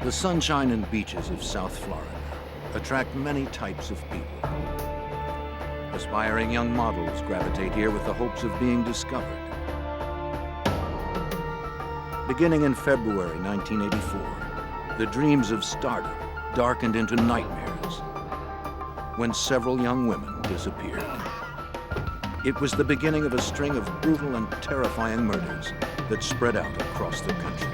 The sunshine and beaches of South Florida attract many types of people. Aspiring young models gravitate here with the hopes of being discovered. Beginning in February 1984, the dreams of stardom darkened into nightmares when several young women disappeared. It was the beginning of a string of brutal and terrifying murders that spread out across the country.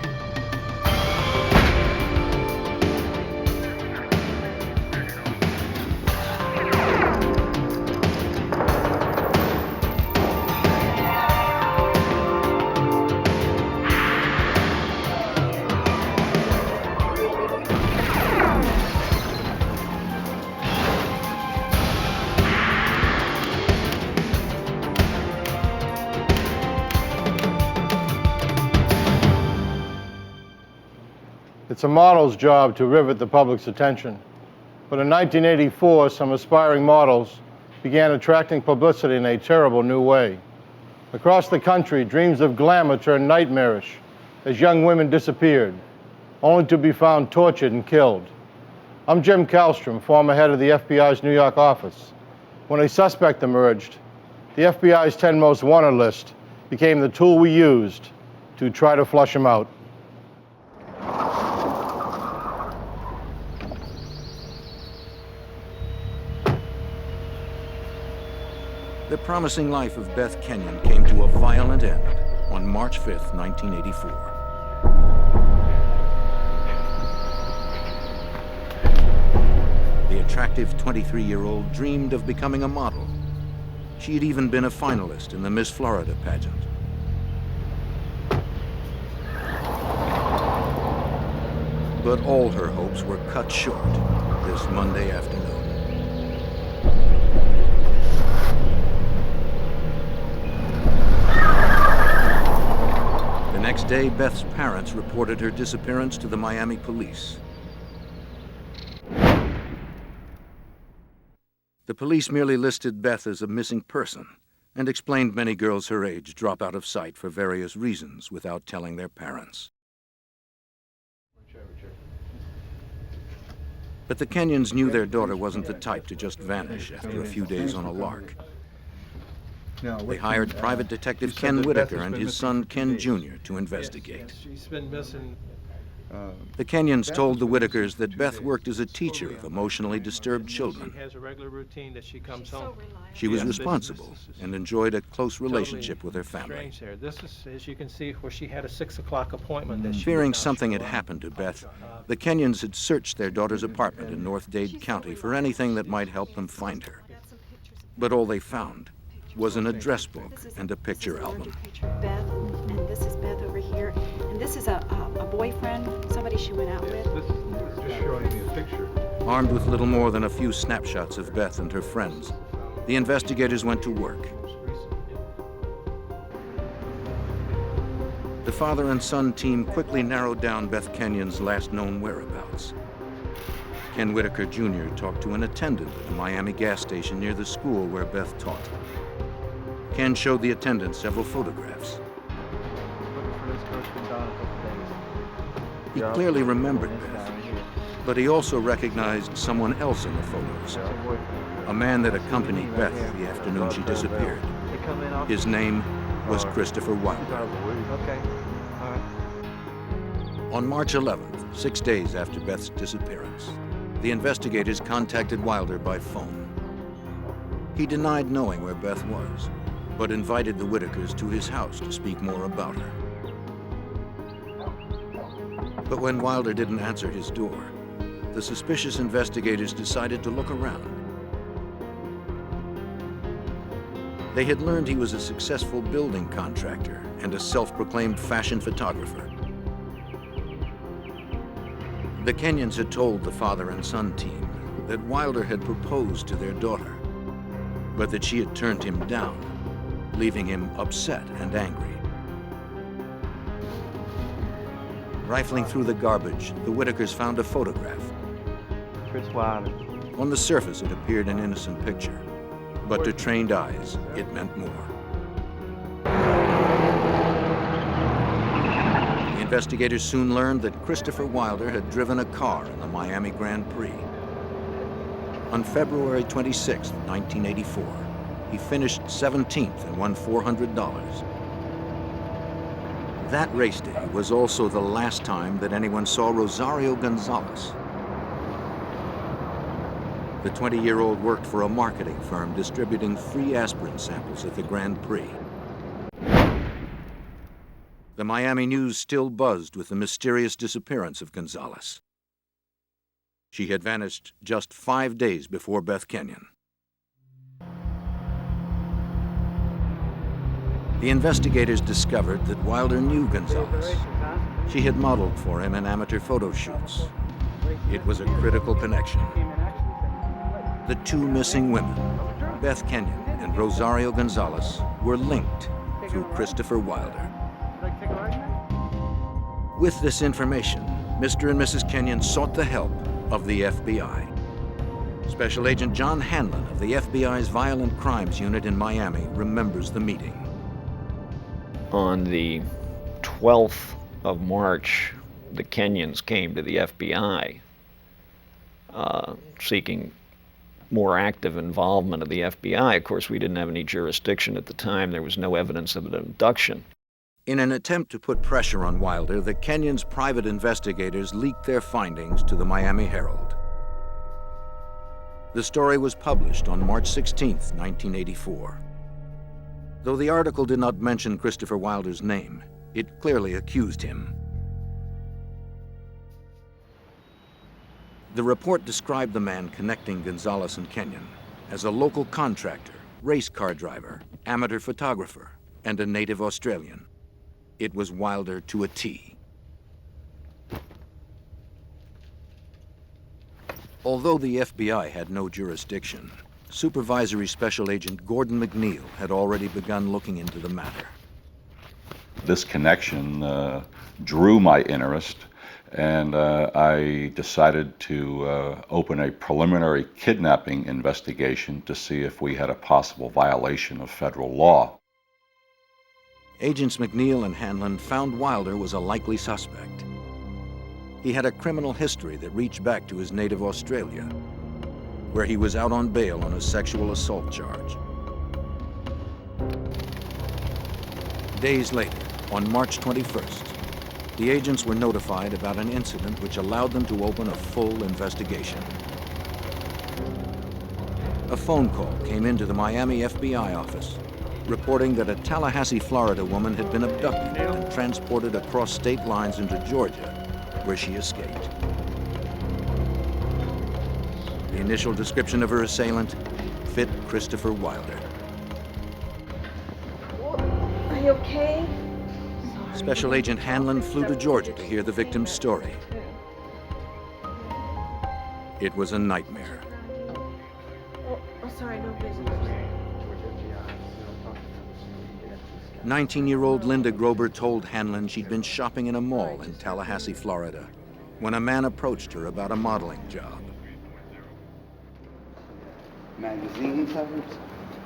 It's a model's job to rivet the public's attention. But in 1984, some aspiring models began attracting publicity in a terrible new way. Across the country, dreams of glamour turned nightmarish as young women disappeared, only to be found tortured and killed. I'm Jim Kallstrom, former head of the FBI's New York office. When a suspect emerged, the FBI's 10 most wanted list became the tool we used to try to flush him out. The promising life of Beth Kenyon came to a violent end on March 5th, 1984. The attractive 23-year-old dreamed of becoming a model. She had even been a finalist in the Miss Florida pageant. But all her hopes were cut short this Monday afternoon. The next day, Beth's parents reported her disappearance to the Miami police. The police merely listed Beth as a missing person and explained many girls her age drop out of sight for various reasons without telling their parents. But the Kenyons knew their daughter wasn't the type to just vanish after a few days on a lark. They hired private detective Ken Whitaker and his son Ken Jr. to investigate. She's been missing. The Kenyons told the Whitakers that Beth worked as a teacher of emotionally disturbed children. She has a regular routine that she comes home. She was responsible and enjoyed a close relationship with her family. Strange there. This is, as you can see, where she had a 6 o'clock appointment. That she Fearing something had happened to Beth, the Kenyons had searched their daughter's apartment in North Dade County for anything that might help them find her. But all they found was an address book and a picture album. Beth, and this is Beth over here, and this is a boyfriend, somebody she went out with. This is just showing me a picture. Armed with little more than a few snapshots of Beth and her friends, the investigators went to work. The father and son team quickly narrowed down Beth Kenyon's last known whereabouts. Ken Whitaker Jr. talked to an attendant at a Miami gas station near the school where Beth taught. Ken showed the attendant several photographs. He clearly remembered Beth, but he also recognized someone else in the photos, a man that accompanied Beth the afternoon she disappeared. His name was Christopher Wilder. On March 11th, 6 days after Beth's disappearance, the investigators contacted Wilder by phone. He denied knowing where Beth was, but invited the Whitakers to his house to speak more about her. But when Wilder didn't answer his door, the suspicious investigators decided to look around. They had learned he was a successful building contractor and a self-proclaimed fashion photographer. The Kenyons had told the father and son team that Wilder had proposed to their daughter, but that she had turned him down, leaving him upset and angry. Rifling through the garbage, the Whitakers found a photograph. Chris Wilder. On the surface, it appeared an innocent picture, but to trained eyes, it meant more. The Investigators soon learned that Christopher Wilder had driven a car in the Miami Grand Prix. On February 26, 1984, he finished 17th and won $400. That race day was also the last time that anyone saw Rosario Gonzalez. The 20-year-old worked for a marketing firm distributing free aspirin samples at the Grand Prix. The Miami news still buzzed with the mysterious disappearance of Gonzalez. She had vanished just 5 days before Beth Kenyon. The investigators discovered that Wilder knew Gonzalez. She had modeled for him in amateur photo shoots. It was a critical connection. The two missing women, Beth Kenyon and Rosario Gonzalez, were linked through Christopher Wilder. With this information, Mr. and Mrs. Kenyon sought the help of the FBI. Special Agent John Hanlon of the FBI's Violent Crimes Unit in Miami remembers the meeting. On the 12th of March, the Kenyons came to the FBI seeking more active involvement of the FBI. Of course, we didn't have any jurisdiction at the time. There was no evidence of an abduction. In an attempt to put pressure on Wilder, the Kenyons' private investigators leaked their findings to the Miami Herald. The story was published on March 16, 1984. Though the article did not mention Christopher Wilder's name, it clearly accused him. The report described the man connecting Gonzalez and Kenyon as a local contractor, race car driver, amateur photographer, and a native Australian. It was Wilder to a T. Although the FBI had no jurisdiction, Supervisory Special Agent Gordon McNeil had already begun looking into the matter. This connection drew my interest, and I decided to open a preliminary kidnapping investigation to see if we had a possible violation of federal law. Agents McNeil and Hanlon found Wilder was a likely suspect. He had a criminal history that reached back to his native Australia, where he was out on bail on a sexual assault charge. Days later, on March 21st, the agents were notified about an incident which allowed them to open a full investigation. A phone call came into the Miami FBI office, reporting that a Tallahassee, Florida woman had been abducted and transported across state lines into Georgia, where she escaped. The initial description of her assailant fit Christopher Wilder. Are you okay? Special Agent Hanlon flew to Georgia to hear the victim's story. It was a nightmare. Oh, sorry, no business. 19-year-old Linda Grober told Hanlon she'd been shopping in a mall in Tallahassee, Florida, when a man approached her about a modeling job. Magazine covers.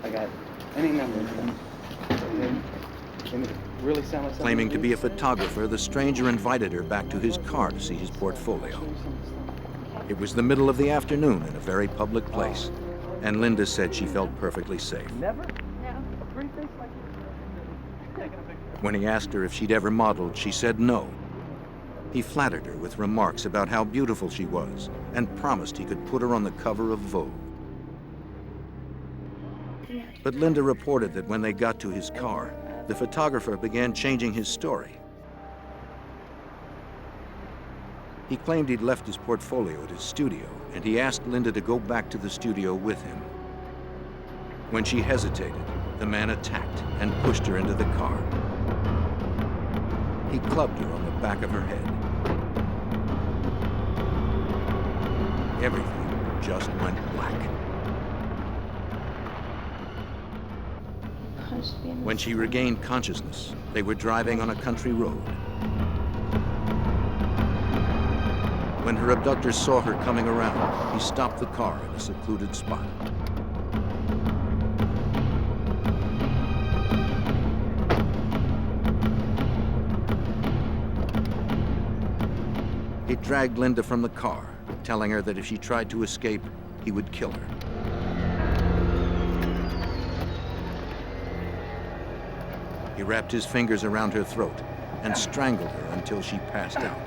I got any number of them. Can it really sound like Claiming to be a photographer, the stranger invited her back to his car to see his portfolio. It was the middle of the afternoon in a very public place, and Linda said she felt perfectly safe. Never? When he asked her if she'd ever modeled, she said no. He flattered her with remarks about how beautiful she was and promised he could put her on the cover of Vogue. But Linda reported that when they got to his car, the photographer began changing his story. He claimed he'd left his portfolio at his studio, and he asked Linda to go back to the studio with him. When she hesitated, the man attacked and pushed her into the car. He clubbed her on the back of her head. Everything just went black. When she regained consciousness, they were driving on a country road. When her abductors saw her coming around, he stopped the car in a secluded spot. He dragged Linda from the car, telling her that if she tried to escape, he would kill her. He wrapped his fingers around her throat and strangled her until she passed out.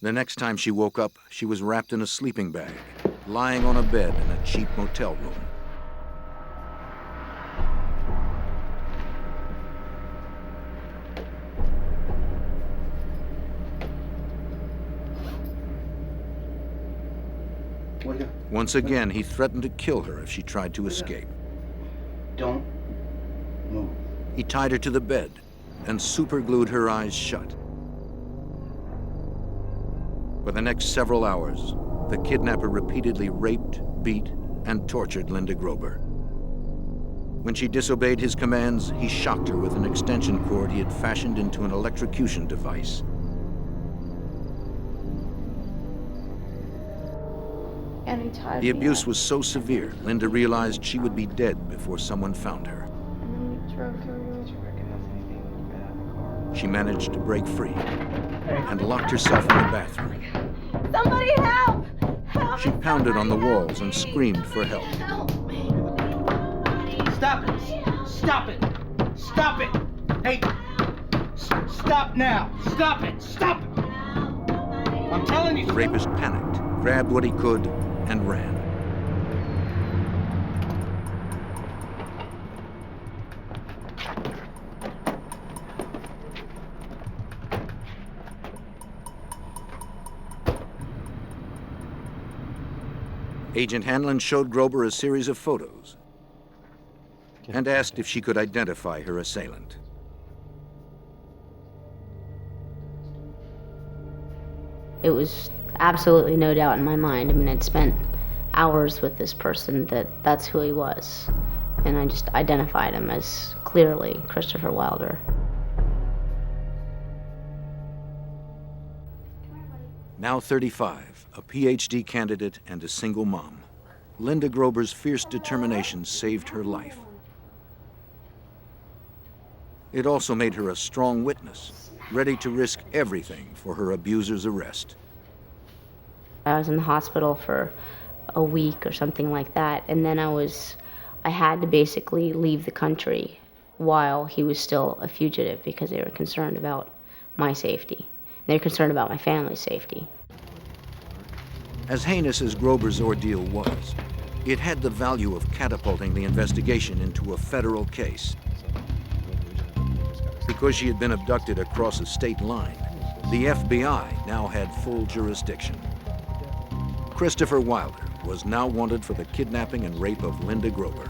The next time she woke up, she was wrapped in a sleeping bag, lying on a bed in a cheap motel room. Once again, he threatened to kill her if she tried to escape. Don't move. He tied her to the bed and superglued her eyes shut. For the next several hours, the kidnapper repeatedly raped, beat, and tortured Linda Grober. When she disobeyed his commands, he shocked her with an extension cord he had fashioned into an electrocution device. And he tied The me abuse up. was so severe, Linda realized she would be dead before someone found her. And then we drove to a room. Did you recognize anything when you got out of the car? She managed to break free and locked herself in the bathroom. Somebody help! Help She me, pounded on the somebody help walls and me! screamed for help. Help me! Stop it! Stop it! Stop it! Hey! Stop now! Stop it! Stop it! I'm telling you! The rapist panicked, grabbed what he could, and ran. Agent Hanlon showed Grober a series of photos and asked if she could identify her assailant. It was absolutely no doubt in my mind. I mean, I'd spent hours with this person that's who he was. And I just identified him as clearly Christopher Wilder. Now 35, a PhD candidate and a single mom, Linda Grober's fierce determination saved her life. It also made her a strong witness, ready to risk everything for her abuser's arrest. I was in the hospital for a week or something like that, and then I had to basically leave the country while he was still a fugitive because they were concerned about my safety. They were concerned about my family's safety. As heinous as Grober's ordeal was, it had the value of catapulting the investigation into a federal case. Because she had been abducted across a state line, the FBI now had full jurisdiction. Christopher Wilder was now wanted for the kidnapping and rape of Linda Grober.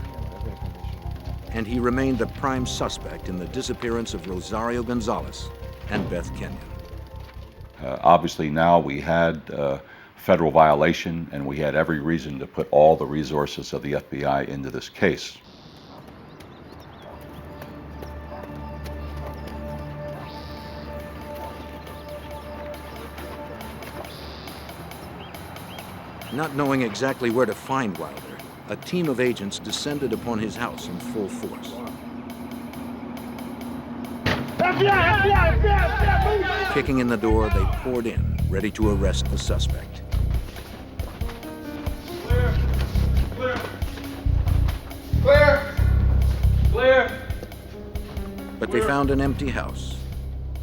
And he remained the prime suspect in the disappearance of Rosario Gonzalez and Beth Kenyon. Obviously now we had federal violation, and we had every reason to put all the resources of the FBI into this case. Not knowing exactly where to find Wilder, a team of agents descended upon his house in full force. Kicking in the door, they poured in, ready to arrest the suspect. Clear! Clear! Clear! Clear! But they found an empty house.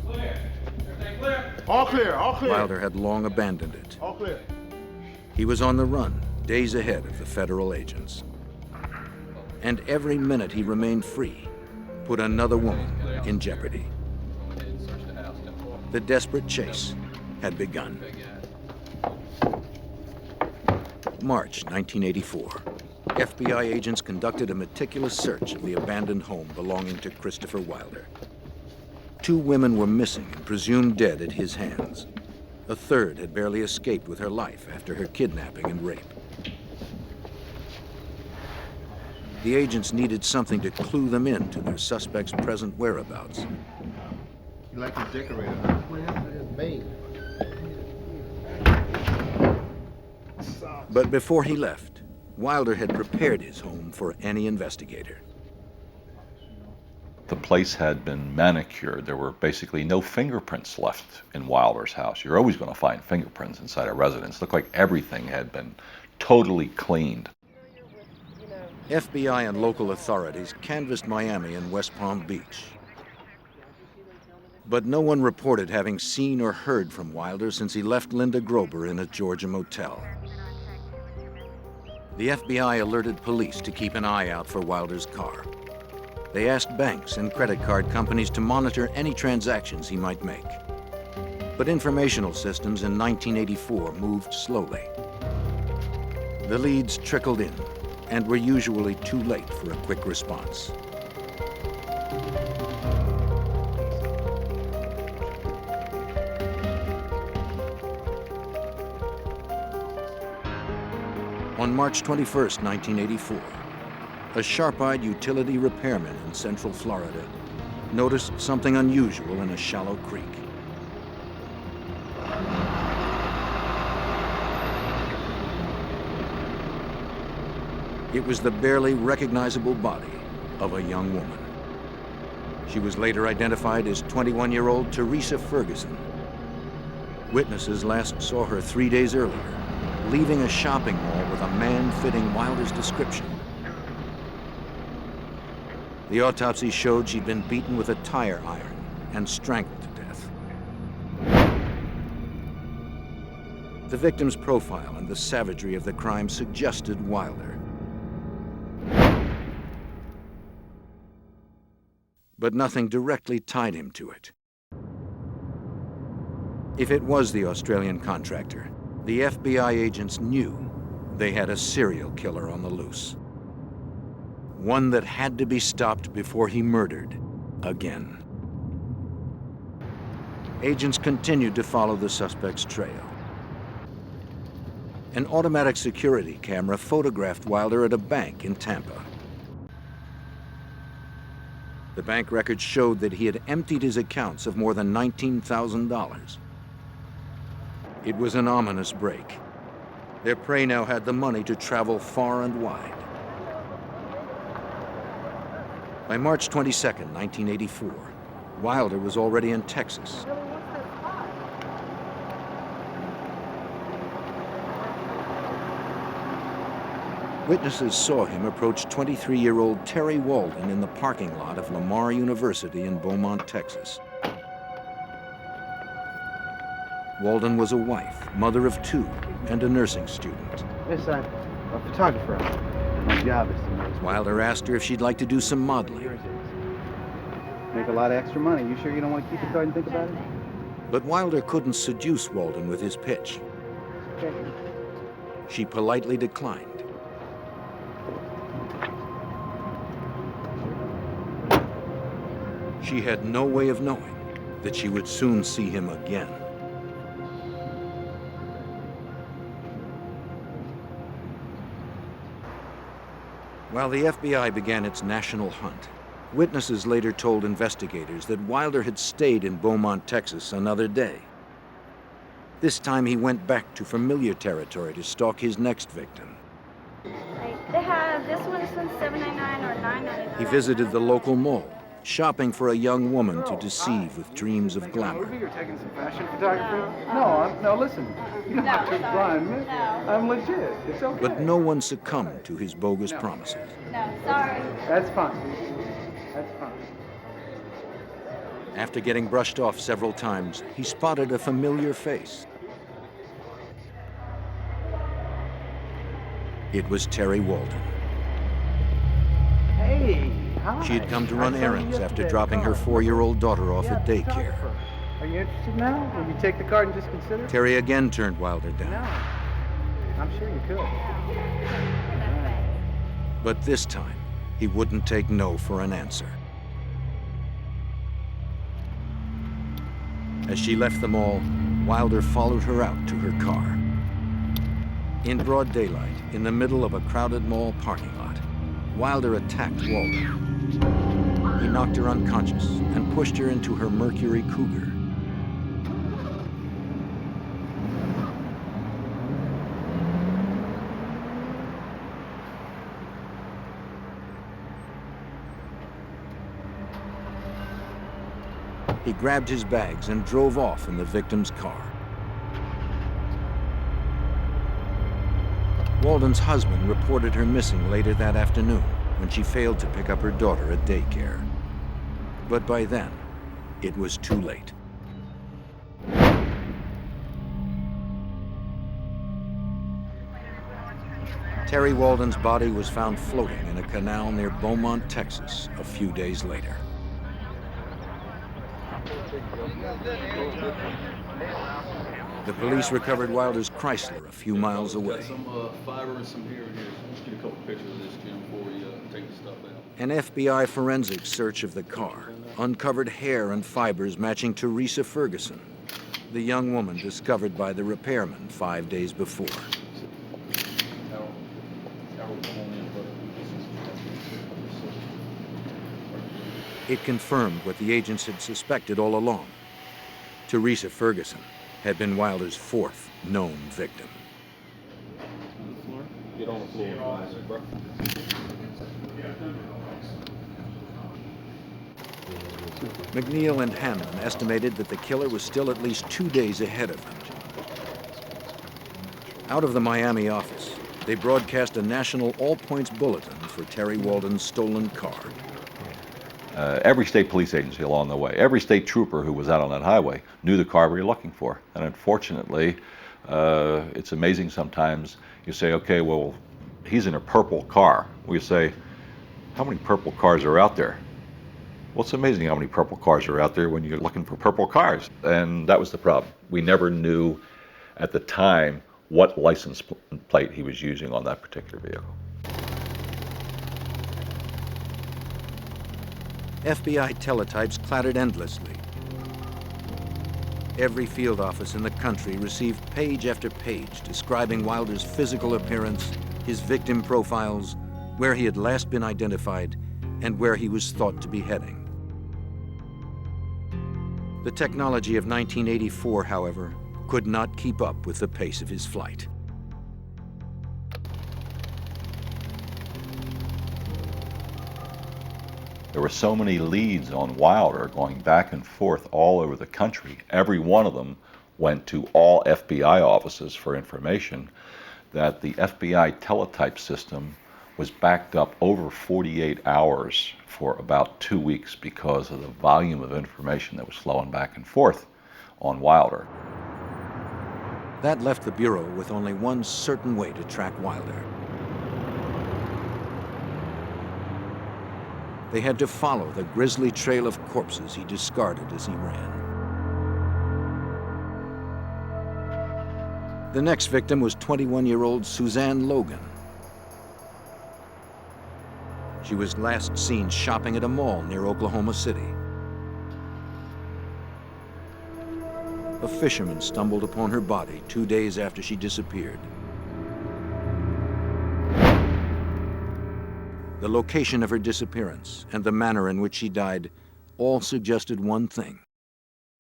Clear! Everything clear? All clear, all clear. Wilder had long abandoned it. All clear. He was on the run, days ahead of the federal agents. And every minute he remained free put another woman in jeopardy. The desperate chase had begun. March 1984. FBI agents conducted a meticulous search of the abandoned home belonging to Christopher Wilder. 2 women were missing and presumed dead at his hands. A third had barely escaped with her life after her kidnapping and rape. The agents needed something to clue them in to their suspect's present whereabouts. You like to decorate it? Well, it's made. But before he left, Wilder had prepared his home for any investigator. The place had been manicured. There were basically no fingerprints left in Wilder's house. You're always going to find fingerprints inside a residence. It looked like everything had been totally cleaned. FBI and local authorities canvassed Miami and West Palm Beach. But no one reported having seen or heard from Wilder since he left Linda Grober in a Georgia motel. The FBI alerted police to keep an eye out for Wilder's car. They asked banks and credit card companies to monitor any transactions he might make. But informational systems in 1984 moved slowly. The leads trickled in and were usually too late for a quick response. On March 21st, 1984, a sharp-eyed utility repairman in Central Florida noticed something unusual in a shallow creek. It was the barely recognizable body of a young woman. She was later identified as 21-year-old Teresa Ferguson. Witnesses last saw her 3 days earlier, leaving a shopping mall with a man fitting Wilder's description. The autopsy showed she'd been beaten with a tire iron and strangled to death. The victim's profile and the savagery of the crime suggested Wilder. But nothing directly tied him to it. If it was the Australian contractor, the FBI agents knew they had a serial killer on the loose. One that had to be stopped before he murdered again. Agents continued to follow the suspect's trail. An automatic security camera photographed Wilder at a bank in Tampa. The bank records showed that he had emptied his accounts of more than $19,000. It was an ominous break. Their prey now had the money to travel far and wide. By March 22nd, 1984, Wilder was already in Texas. Witnesses saw him approach 23-year-old Terry Walden in the parking lot of Lamar University in Beaumont, Texas. Walden was a wife, mother of 2, and a nursing student. Yes, I'm a photographer. My job is to know. Wilder asked her if she'd like to do some modeling. Make a lot of extra money. You sure you don't want to keep the card and think about it? But Wilder couldn't seduce Walden with his pitch. Okay. She politely declined. She had no way of knowing that she would soon see him again. While the FBI began its national hunt, witnesses later told investigators that Wilder had stayed in Beaumont, Texas another day. This time he went back to familiar territory to stalk his next victim. They have, this one's from $7.99 or $9.99. He visited the local mall, shopping for a young woman to deceive with dreams of glamour. You're taking some fashion photography? No, listen. You don't have to blind me. I'm legit. It's okay. But no one succumbed to his bogus promises. No, sorry. That's fine. That's fine. After getting brushed off several times, he spotted a familiar face. It was Terry Walden. Hey, hi. She had come to run I saw you errands after yesterday. dropping her 4-year-old daughter off at daycare. Photographer. Are you interested now? Will you take the card and just consider? Terry again turned Wilder No. down. I'm sure you could. But this time, he wouldn't take no for an answer. As she left the mall, Wilder followed her out to her car. In broad daylight, in the middle of a crowded mall parking lot, Wilder attacked Walden. He knocked her unconscious and pushed her into her Mercury Cougar. He grabbed his bags and drove off in the victim's car. Walden's husband reported her missing later that afternoon when she failed to pick up her daughter at daycare. But by then, it was too late. Terry Walden's body was found floating in a canal near Beaumont, Texas, a few days later. The police recovered Wilder's Chrysler a few miles away. Some fiber and some here and here. Let's get a couple pictures of this, Jim, before we take the stuff out. An FBI forensic search of the car uncovered hair and fibers matching Teresa Ferguson, the young woman discovered by the repairman 5 days before. It confirmed what the agents had suspected all along. Teresa Ferguson had been Wilder's fourth known victim. Get on the floor, bro. McNeil and Hansen estimated that the killer was still at least 2 days ahead of them. Out of the Miami office, they broadcast a national all-points bulletin for Terry Walden's stolen car. Every state police agency along the way, every state trooper who was out on that highway knew the car we were looking for. And unfortunately, it's amazing sometimes you say, okay, well, he's in a purple car. We say, how many purple cars are out there? Well, it's amazing how many purple cars are out there when you're looking for purple cars. And that was the problem. We never knew at the time what license plate he was using on that particular vehicle. FBI teletypes clattered endlessly. Every field office in the country received page after page describing Wilder's physical appearance, his victim profiles, where he had last been identified, and where he was thought to be heading. The technology of 1984, however, could not keep up with the pace of his flight. There were so many leads on Wilder going back and forth all over the country. Every one of them went to all FBI offices for information, that the FBI teletype system was backed up over 48 hours for about 2 weeks because of the volume of information that was flowing back and forth on Wilder. That left the Bureau with only one certain way to track Wilder. They had to follow the grisly trail of corpses he discarded as he ran. The next victim was 21-year-old Suzanne Logan. She was last seen shopping at a mall near Oklahoma City. A fisherman stumbled upon her body 2 days after she disappeared. The location of her disappearance and the manner in which she died all suggested one thing.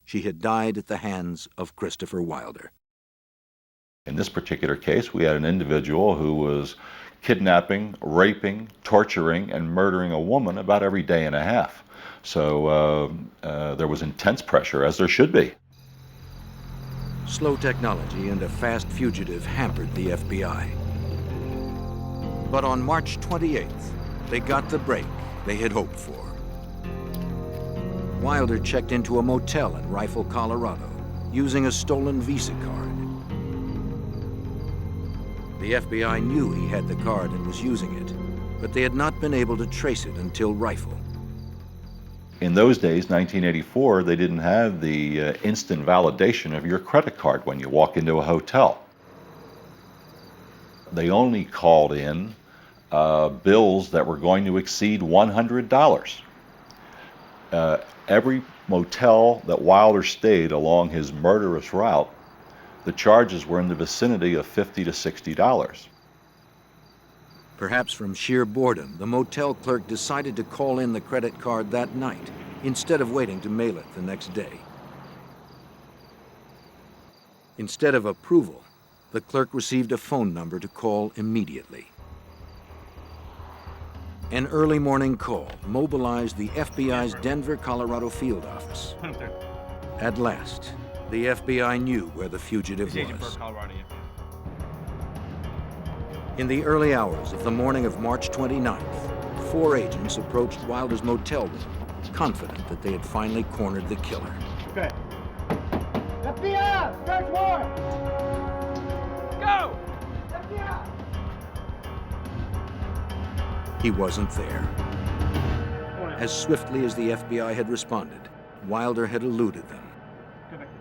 She had died at the hands of Christopher Wilder. In this particular case, we had an individual who was kidnapping, raping, torturing, and murdering a woman about every day and a half. So there was intense pressure, as there should be. Slow technology and a fast fugitive hampered the FBI. But on March 28th, they got the break they had hoped for. Wilder checked into a motel in Rifle, Colorado, using a stolen Visa card. The FBI knew he had the card and was using it, but they had not been able to trace it until Rifle. In those days, 1984, they didn't have the instant validation of your credit card when you walk into a hotel. They only called in bills that were going to exceed $100. Every motel that Wilder stayed along his murderous route, the charges were in the vicinity of $50 to $60. Perhaps from sheer boredom, the motel clerk decided to call in the credit card that night instead of waiting to mail it the next day. Instead of approval, the clerk received a phone number to call immediately. An early morning call mobilized the FBI's Denver, Colorado field office. At last, the FBI knew where the fugitive was. In the early hours of the morning of March 29th, 4 agents approached Wilder's motel room, confident that they had finally cornered the killer. Okay. FBI! Search warrant! Go! FBI! He wasn't there. As swiftly as the FBI had responded, Wilder had eluded them.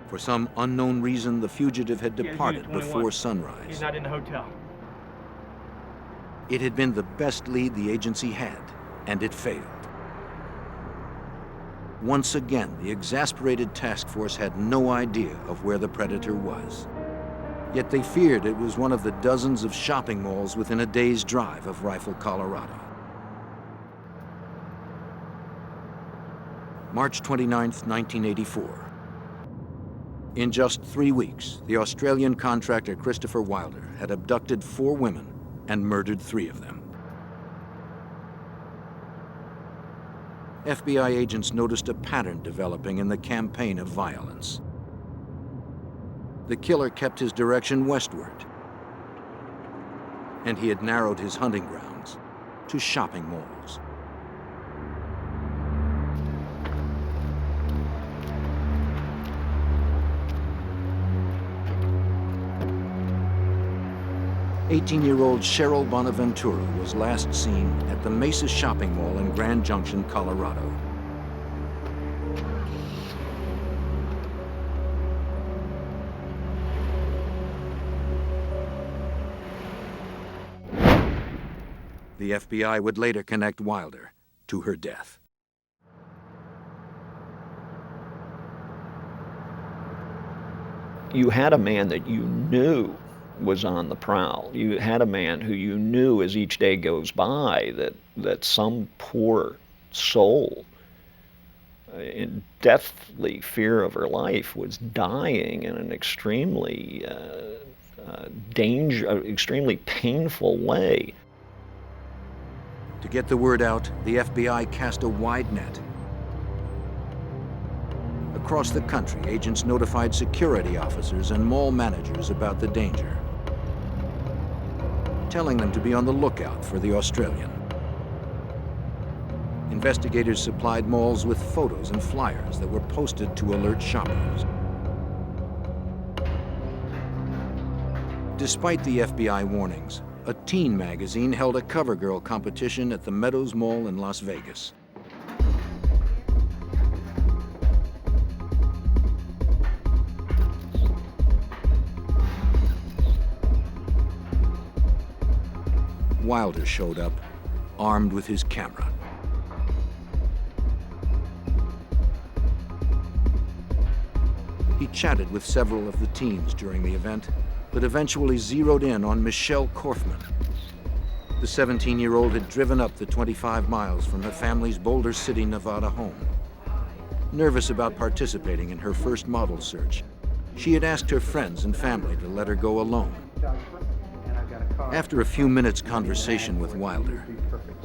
For some unknown reason, the fugitive had departed before sunrise. He's not in the hotel. It had been the best lead the agency had, and it failed. Once again, the exasperated task force had no idea of where the predator was. Yet they feared it was one of the dozens of shopping malls within a day's drive of Rifle, Colorado. March 29th, 1984. In just 3 weeks, the Australian contractor Christopher Wilder had abducted 4 women and murdered 3 of them. FBI agents noticed a pattern developing in the campaign of violence. The killer kept his direction westward, and he had narrowed his hunting grounds to shopping malls. "18-year-old Cheryl Bonaventura was last seen at the Mesa Shopping Mall in Grand Junction, Colorado. The FBI would later connect Wilder to her death. You had a man that you knew was on the prowl. You had a man who you knew as each day goes by that some poor soul in deathly fear of her life was dying in an extremely extremely painful way. To get the word out, the FBI cast a wide net. Across the country, agents notified security officers and mall managers about the danger, telling them to be on the lookout for the Australian. Investigators supplied malls with photos and flyers that were posted to alert shoppers. Despite the FBI warnings, a teen magazine held a cover girl competition at the Meadows Mall in Las Vegas. Wilder showed up, armed with his camera. He chatted with several of the teens during the event, but eventually zeroed in on Michelle Korfman. The 17-year-old had driven up the 25 miles from her family's Boulder City, Nevada home. Nervous about participating in her first model search, she had asked her friends and family to let her go alone. After a few minutes' conversation with Wilder,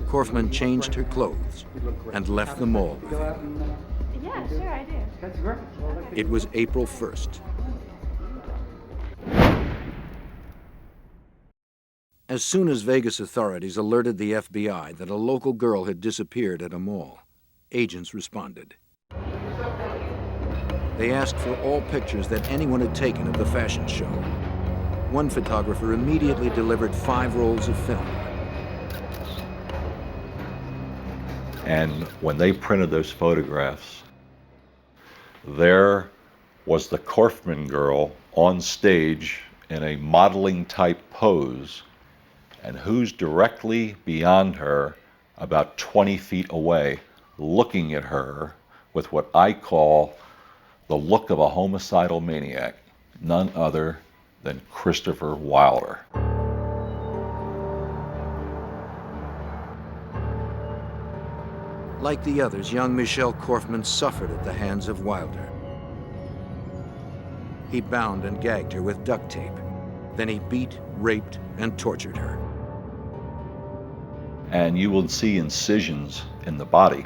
Korfman changed her clothes and left the mall with him. Yeah, sure, I do. That's great. It was April 1st. As soon as Vegas authorities alerted the FBI that a local girl had disappeared at a mall, agents responded. They asked for all pictures that anyone had taken of the fashion show. One photographer immediately delivered 5 rolls of film. And when they printed those photographs, there was the Korfman girl on stage in a modeling type pose, and who's directly beyond her, about 20 feet away, looking at her with what I call the look of a homicidal maniac, none other than Christopher Wilder. Like the others, young Michelle Korfman suffered at the hands of Wilder. He bound and gagged her with duct tape. Then he beat, raped, and tortured her. and you will see incisions in the body.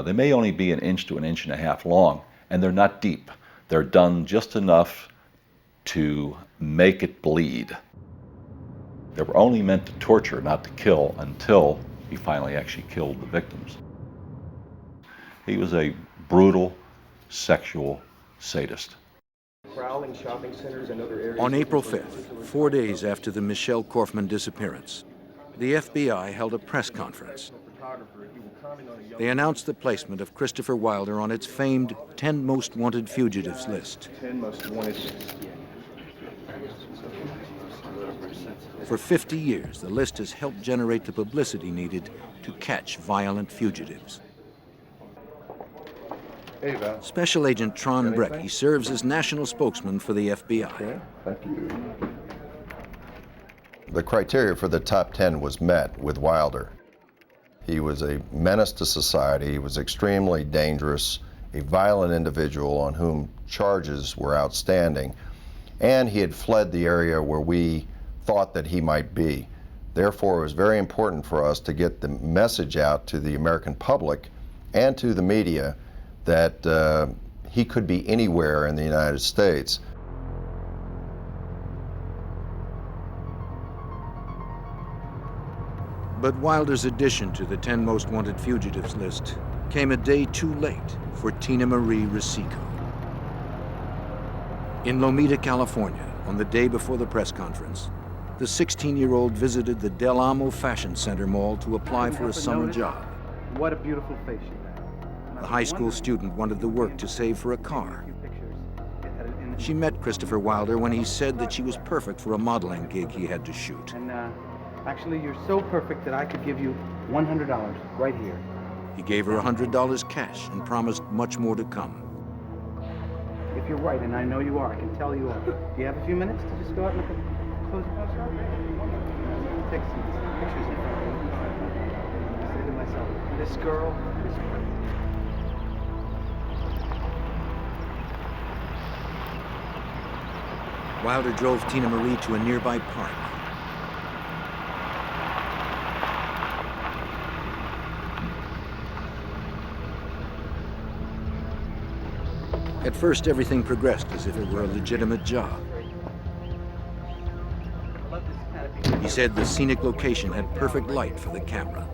They may only be 1 inch to 1.5 inches long, and they're not deep. They're done just enough to make it bleed. They were only meant to torture, not to kill, until he finally actually killed the victims. He was a brutal sexual sadist. Prowling shopping centers and other areas. On April 5th, 4 days after the Michelle Korfman disappearance, the FBI held a press conference. They announced the placement of Christopher Wilder on its famed 10 Most Wanted Fugitives list. 10 most wanted. For 50 years, the list has helped generate the publicity needed to catch violent fugitives. Hey, Val. Special Agent Tron Brecky serves as national spokesman for the FBI. Thank you. The criteria for the top 10 was met with Wilder. He was a menace to society. He was extremely dangerous, a violent individual on whom charges were outstanding, and he had fled the area where we thought that he might be. Therefore, it was very important for us to get the message out to the American public and to the media that he could be anywhere in the United States. But Wilder's addition to the 10 Most Wanted Fugitives list came a day too late for Tina Marie Rosico. In Lomita, California, on the day before the press conference, the 16-year-old visited the Del Amo Fashion Center Mall to apply for a summer job. What a beautiful face you have. The high school student wanted the work to save for a car. She met Christopher Wilder when he said that she was perfect for a modeling gig he had to shoot. And actually, you're so perfect that I could give you $100 right here. He gave her $100 cash and promised much more to come. If you're right, and I know you are, I can tell you are. Do you have a few minutes to just go out and look at clothes and shop? Take some pictures in front of me. I say to myself, this girl is perfect. Wilder drove Tina Marie to a nearby park. At first, everything progressed as if it were a legitimate job. He said the scenic location had perfect light for the camera.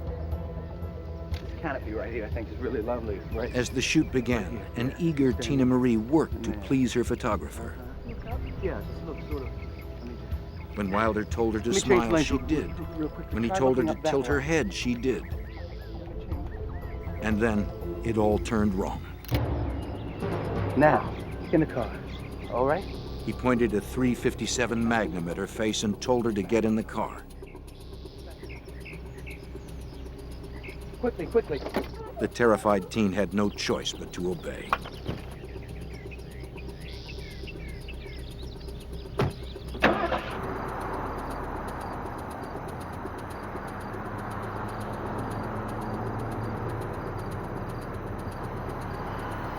This canopy right here, I think, is really lovely. Right? As the shoot began, an eager Tina Marie worked to please her photographer. Yeah, just look sort of. When Wilder told her to Let me smile, change lanes she did. real quick. When he Try told her looking to up that tilt her way. head, she did. And then it all turned wrong. Now, in the car. All right? He pointed a .357 Magnum at her face and told her to get in the car. Quickly, quickly. The terrified teen had no choice but to obey.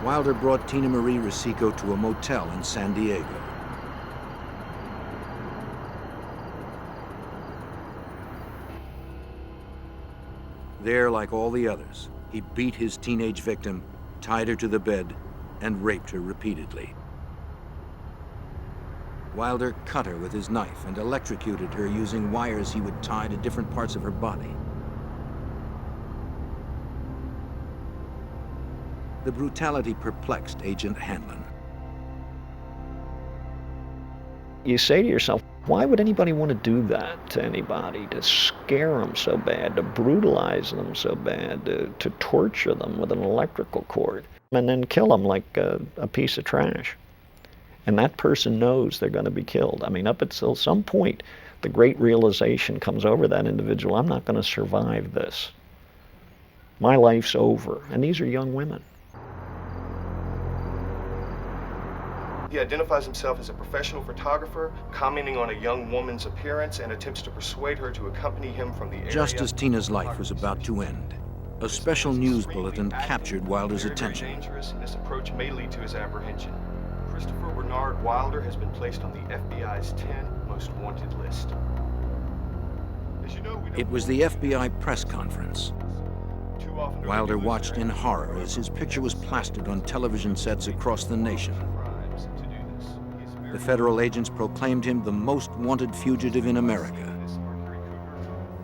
Wilder brought Tina Marie Rosico to a motel in San Diego. There, like all the others, he beat his teenage victim, tied her to the bed, and raped her repeatedly. Wilder cut her with his knife and electrocuted her using wires he would tie to different parts of her body. The brutality perplexed Agent Hansen. You say to yourself, why would anybody want to do that to anybody, to scare them so bad, to brutalize them so bad, to torture them with an electrical cord, and then kill them like a piece of trash? And that person knows they're going to be killed. I mean, up until some point, the great realization comes over that individual, I'm not going to survive this. My life's over. And these are young women. He identifies himself as a professional photographer, commenting on a young woman's appearance and attempts to persuade her to accompany him from the area. Just as Tina's life was about to end, a special news bulletin captured Wilder's attention. Dangerous, and this approach may lead to his apprehension. Christopher Bernard Wilder has been placed on the FBI's 10 most wanted list. The It was the FBI press conference. Wilder watched in horror as his picture was plastered on television sets across the nation. The federal agents proclaimed him the most wanted fugitive in America.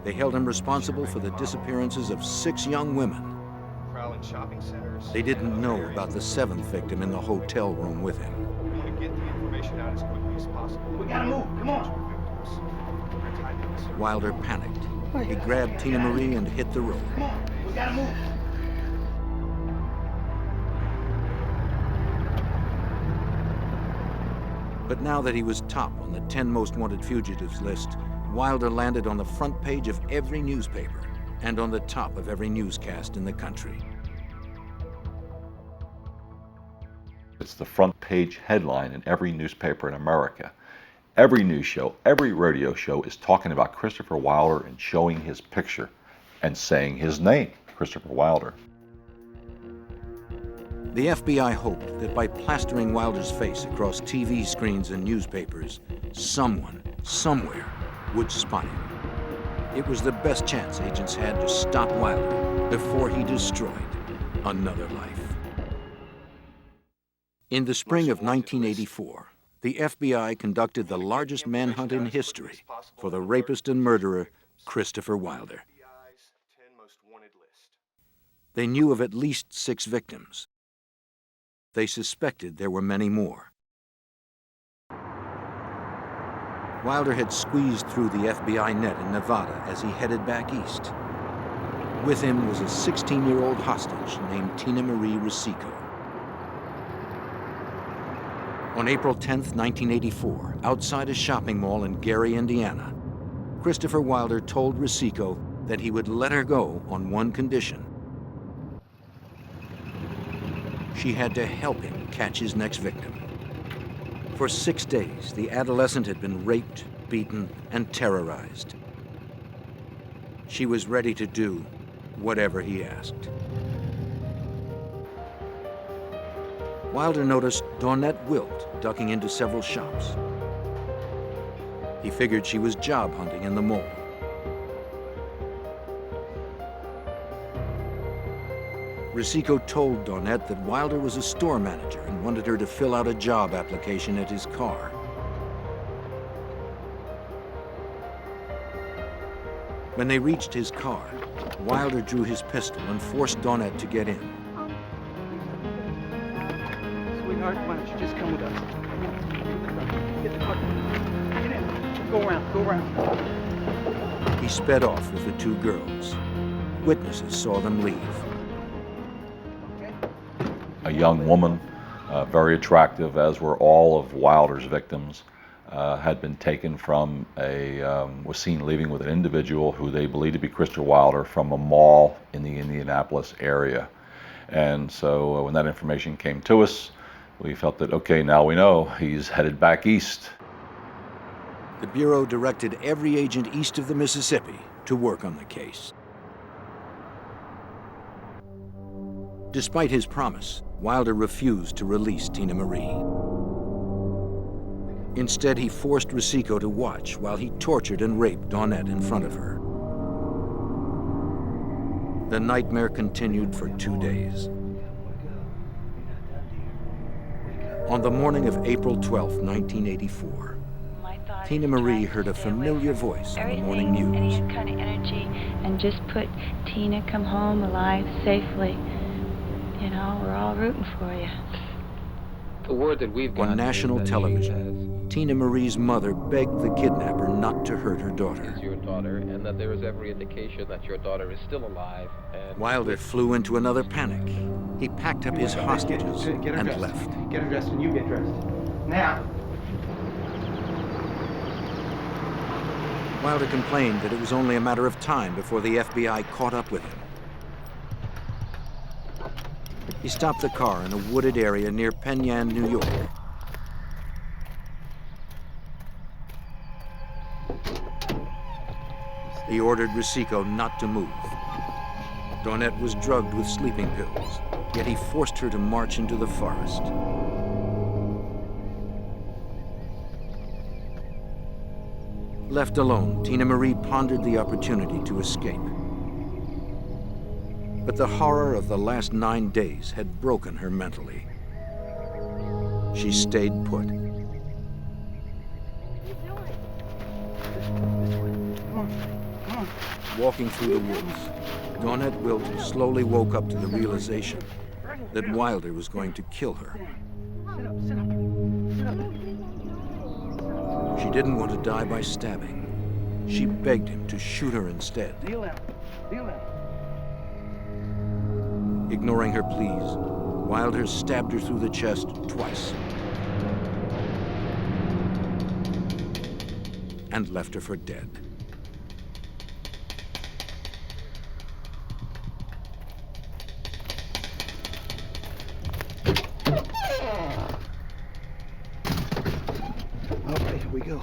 They held him responsible for the disappearances of 6 young women. They didn't know about the 7th victim in the hotel room with him. We gotta move, come on. Wilder panicked. He grabbed Tina Marie and hit the road. Come on, we gotta move. But now that he was top on the 10 most wanted fugitives list, Wilder landed on the front page of every newspaper and on the top of every newscast in the country. It's the front page headline in every newspaper in America. Every news show, every radio show is talking about Christopher Wilder and showing his picture and saying his name, Christopher Wilder. The FBI hoped that by plastering Wilder's face across TV screens and newspapers, someone, somewhere, would spot him. It was the best chance agents had to stop Wilder before he destroyed another life. In the spring of 1984, the FBI conducted the largest manhunt in history for the rapist and murderer, Christopher Wilder. They knew of at least 6 victims. They suspected there were many more. Wilder had squeezed through the FBI net in Nevada as he headed back east. With him was a 16-year-old hostage named Tina Marie Rosico. On April 10, 1984, outside a shopping mall in Gary, Indiana, Christopher Wilder told Rosico that he would let her go on one condition. She had to help him catch his next victim. For 6 days, the adolescent had been raped, beaten, and terrorized. She was ready to do whatever he asked. Wilder noticed Dawnette Wilt ducking into several shops. He figured she was job hunting in the mall. Rosico told Dawnette that Wilder was a store manager and wanted her to fill out a job application at his car. When they reached his car, Wilder drew his pistol and forced Dawnette to get in. Sweetheart, why don't you just come with us? Get the car. Get in. Go around. He sped off with the 2 girls. Witnesses saw them leave. A young woman, very attractive, as were all of Wilder's victims, had been taken from was seen leaving with an individual who they believed to be Christopher Wilder from a mall in the Indianapolis area. And so when that information came to us, we felt that, okay, now we know he's headed back east. The Bureau directed every agent east of the Mississippi to work on the case. Despite his promise, Wilder refused to release Tina Marie. Instead, he forced Rosico to watch while he tortured and raped Dawnette in front of her. The nightmare continued for 2 days. On the morning of April 12, 1984, Tina Marie heard a familiar voice on the morning news. Any kind of energy, and just put Tina come home alive safely. You know, we're all rooting for you. The word that we've got on national television, Tina Marie's mother begged the kidnapper not to hurt her daughter. Is your daughter, and that there is every indication that your daughter is still alive. And Wilder flew into another panic. He packed up his hostages and left. Get her dressed and you get dressed. Now. Wilder complained that it was only a matter of time before the FBI caught up with him. He stopped the car in a wooded area near Penn Yan, New York. He ordered Rosico not to move. Dawnette was drugged with sleeping pills, yet he forced her to march into the forest. Left alone, Tina Marie pondered the opportunity to escape. But the horror of the last 9 days had broken her mentally. She stayed put. Walking through the woods, Dawnette Wilt slowly woke up to the realization that Wilder was going to kill her. She didn't want to die by stabbing. She begged him to shoot her instead. Ignoring her pleas, Wilder stabbed her through the chest twice and left her for dead. Okay, here we go.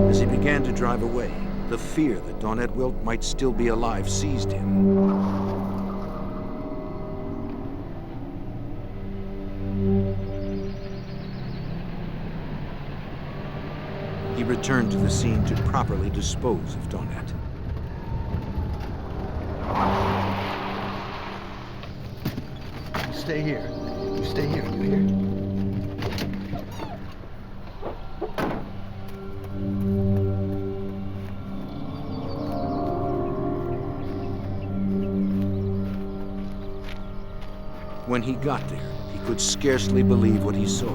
As he began to drive away, the fear that Dawnette Wilt might still be alive seized him. He returned to the scene to properly dispose of Dawnette. You stay here. You stay here, you hear? When he got there, he could scarcely believe what he saw.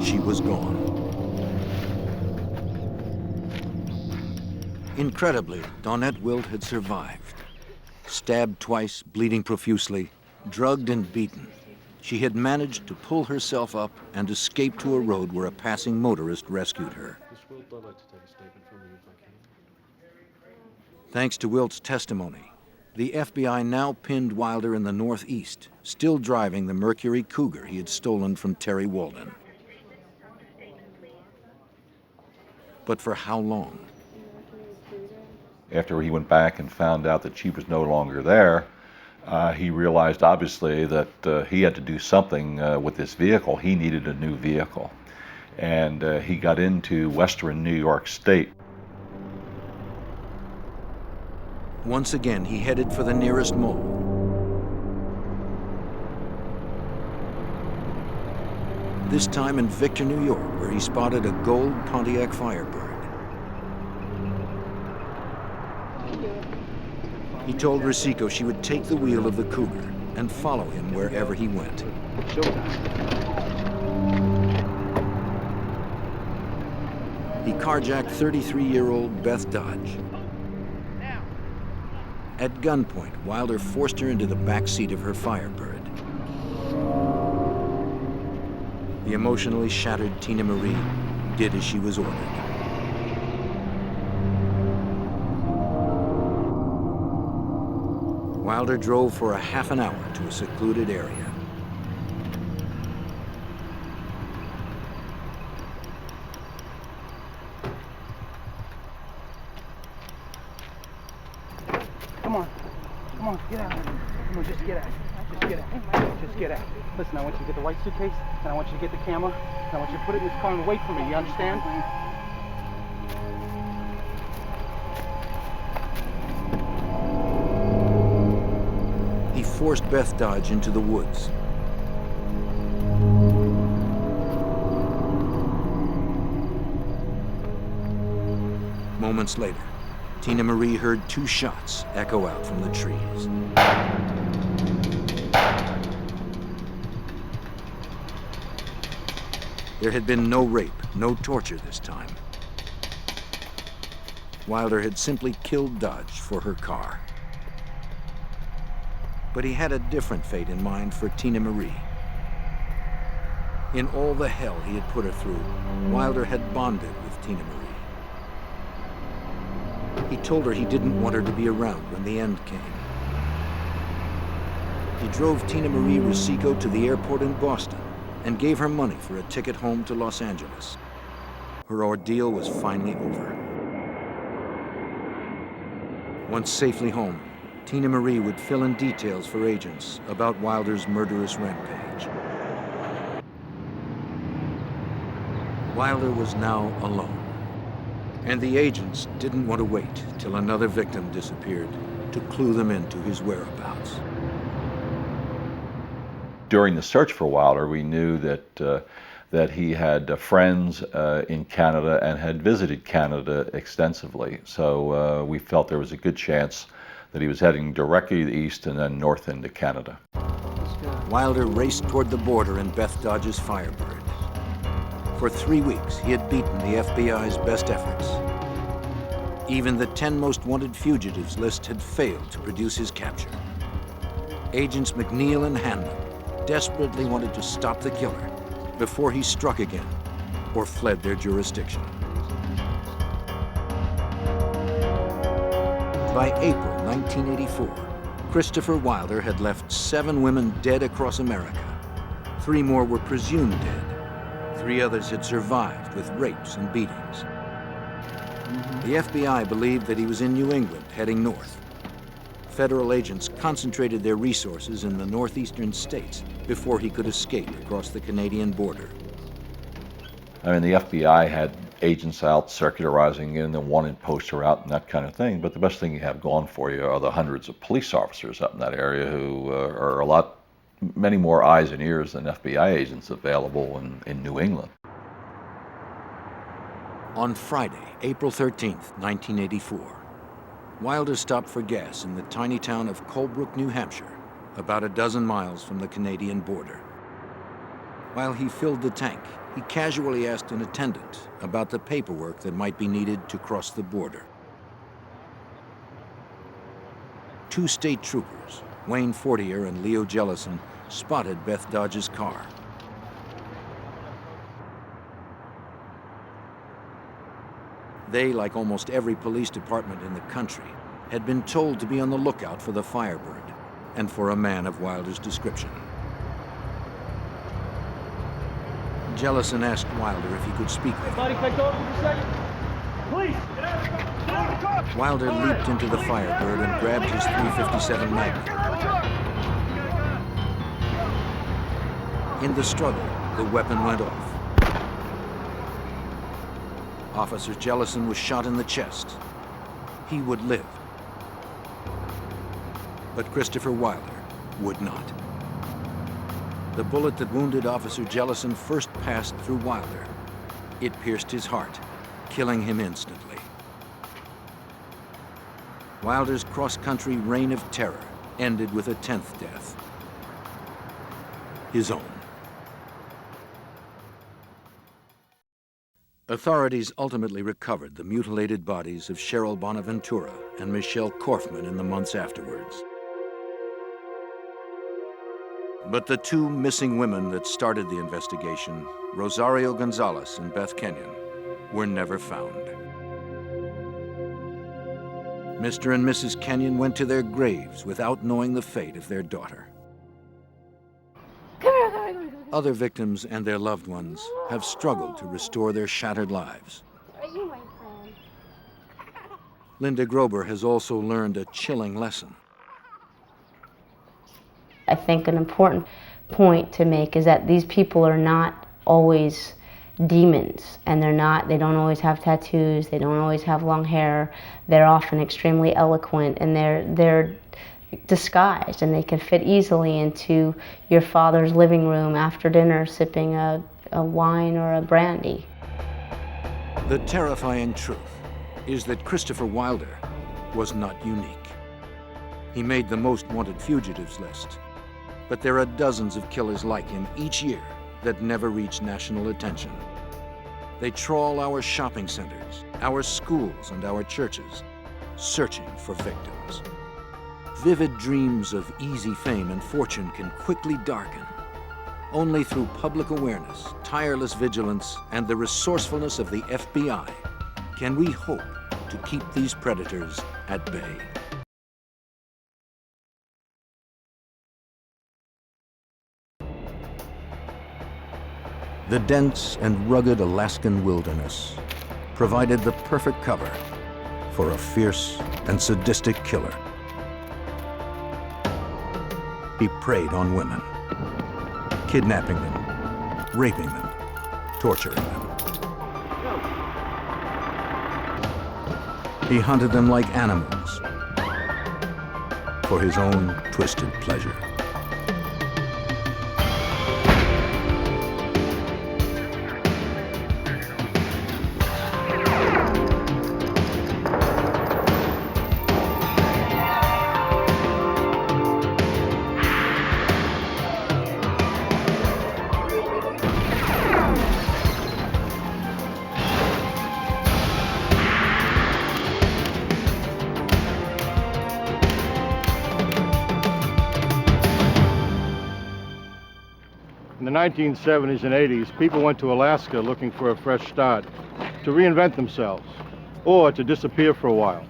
She was gone. Incredibly, Dawnette Wilt had survived. Stabbed twice, bleeding profusely, drugged and beaten, she had managed to pull herself up and escape to a road where a passing motorist rescued her. Thanks to Wilt's testimony, the FBI now pinned Wilder in the Northeast, still driving the Mercury Cougar he had stolen from Terry Walden. But for how long? After he went back and found out that she was no longer there, he realized obviously that he had to do something with this vehicle. He needed a new vehicle. And he got into western New York State. Once again, he headed for the nearest mall. This time in Victor, New York, where he spotted a gold Pontiac Firebird. He told Rosico she would take the wheel of the Cougar and follow him wherever he went. He carjacked 33-year-old Beth Dodge. At gunpoint, Wilder forced her into the back seat of her Firebird. The emotionally shattered Tina Marie did as she was ordered. Wilder drove for a half an hour to a secluded area. Come on, get out. Come on, just get out. Just get out. Just get out. Listen, I want you to get the white suitcase, and I want you to get the camera, and I want you to put it in this car and wait for me, you understand? He forced Beth Dodge into the woods. Moments later, Tina Marie heard 2 shots echo out from the trees. There had been no rape, no torture this time. Wilder had simply killed Dodge for her car. But he had a different fate in mind for Tina Marie. In all the hell he had put her through, Wilder had bonded with Tina Marie. He told her he didn't want her to be around when the end came. He drove Tina Marie Rosico to the airport in Boston and gave her money for a ticket home to Los Angeles. Her ordeal was finally over. Once safely home, Tina Marie would fill in details for agents about Wilder's murderous rampage. Wilder was now alone, and the agents didn't want to wait till another victim disappeared to clue them into his whereabouts. During the search for Wilder, we knew that he had friends in Canada and had visited Canada extensively. So we felt there was a good chance that he was heading directly east and then north into Canada. Wilder raced toward the border in Beth Dodge's Firebird. For 3 weeks, he had beaten the FBI's best efforts. Even the 10 most wanted fugitives list had failed to produce his capture. Agents McNeil and Hansen desperately wanted to stop the killer before he struck again or fled their jurisdiction. By April 1984, Christopher Wilder had left 7 women dead across America. 3 more were presumed dead. 3 others had survived with rapes and beatings. The FBI believed that he was in New England, heading north. Federal agents concentrated their resources in the northeastern states before he could escape across the Canadian border. I mean, the FBI had agents out circularizing in the wanted poster out and that kind of thing, but the best thing you have going for you are the hundreds of police officers up in that area who are many more eyes and ears than FBI agents available in New England. On Friday, April 13th, 1984, Wilder stopped for gas in the tiny town of Colebrook, New Hampshire, about a dozen miles from the Canadian border. While he filled the tank, he casually asked an attendant about the paperwork that might be needed to cross the border. 2 state troopers, Wayne Fortier and Leo Jellison, spotted Beth Dodge's car. They, like almost every police department in the country, had been told to be on the lookout for the Firebird and for a man of Wilder's description. Jellison asked Wilder if he could speak with him. Wilder leaped into the Firebird and grabbed his .357 Magnum. In the struggle, the weapon went off. Officer Jellison was shot in the chest. He would live. But Christopher Wilder would not. The bullet that wounded Officer Jellison first passed through Wilder. It pierced his heart, killing him instantly. Wilder's cross-country reign of terror ended with a 10th death. His own. Authorities ultimately recovered the mutilated bodies of Cheryl Bonaventura and Michelle Korfman in the months afterwards. But the 2 missing women that started the investigation, Rosario Gonzalez and Beth Kenyon, were never found. Mr. and Mrs. Kenyon went to their graves without knowing the fate of their daughter. Other victims and their loved ones have struggled to restore their shattered lives. Linda Grober has also learned a chilling lesson. I think an important point to make is that these people are not always demons, and they don't always have tattoos, they don't always have long hair. They're often extremely eloquent, and they're disguised, and they can fit easily into your father's living room after dinner sipping a wine or a brandy. The terrifying truth is that Christopher Wilder was not unique. He made the most wanted fugitives list, but there are dozens of killers like him each year that never reach national attention. They trawl our shopping centers, our schools, and our churches, searching for victims. Vivid dreams of easy fame and fortune can quickly darken. Only through public awareness, tireless vigilance, and the resourcefulness of the FBI can we hope to keep these predators at bay. The dense and rugged Alaskan wilderness provided the perfect cover for a fierce and sadistic killer. He preyed on women, kidnapping them, raping them, torturing them. He hunted them like animals for his own twisted pleasure. In the 1970s and 80s, people went to Alaska looking for a fresh start, to reinvent themselves, or to disappear for a while.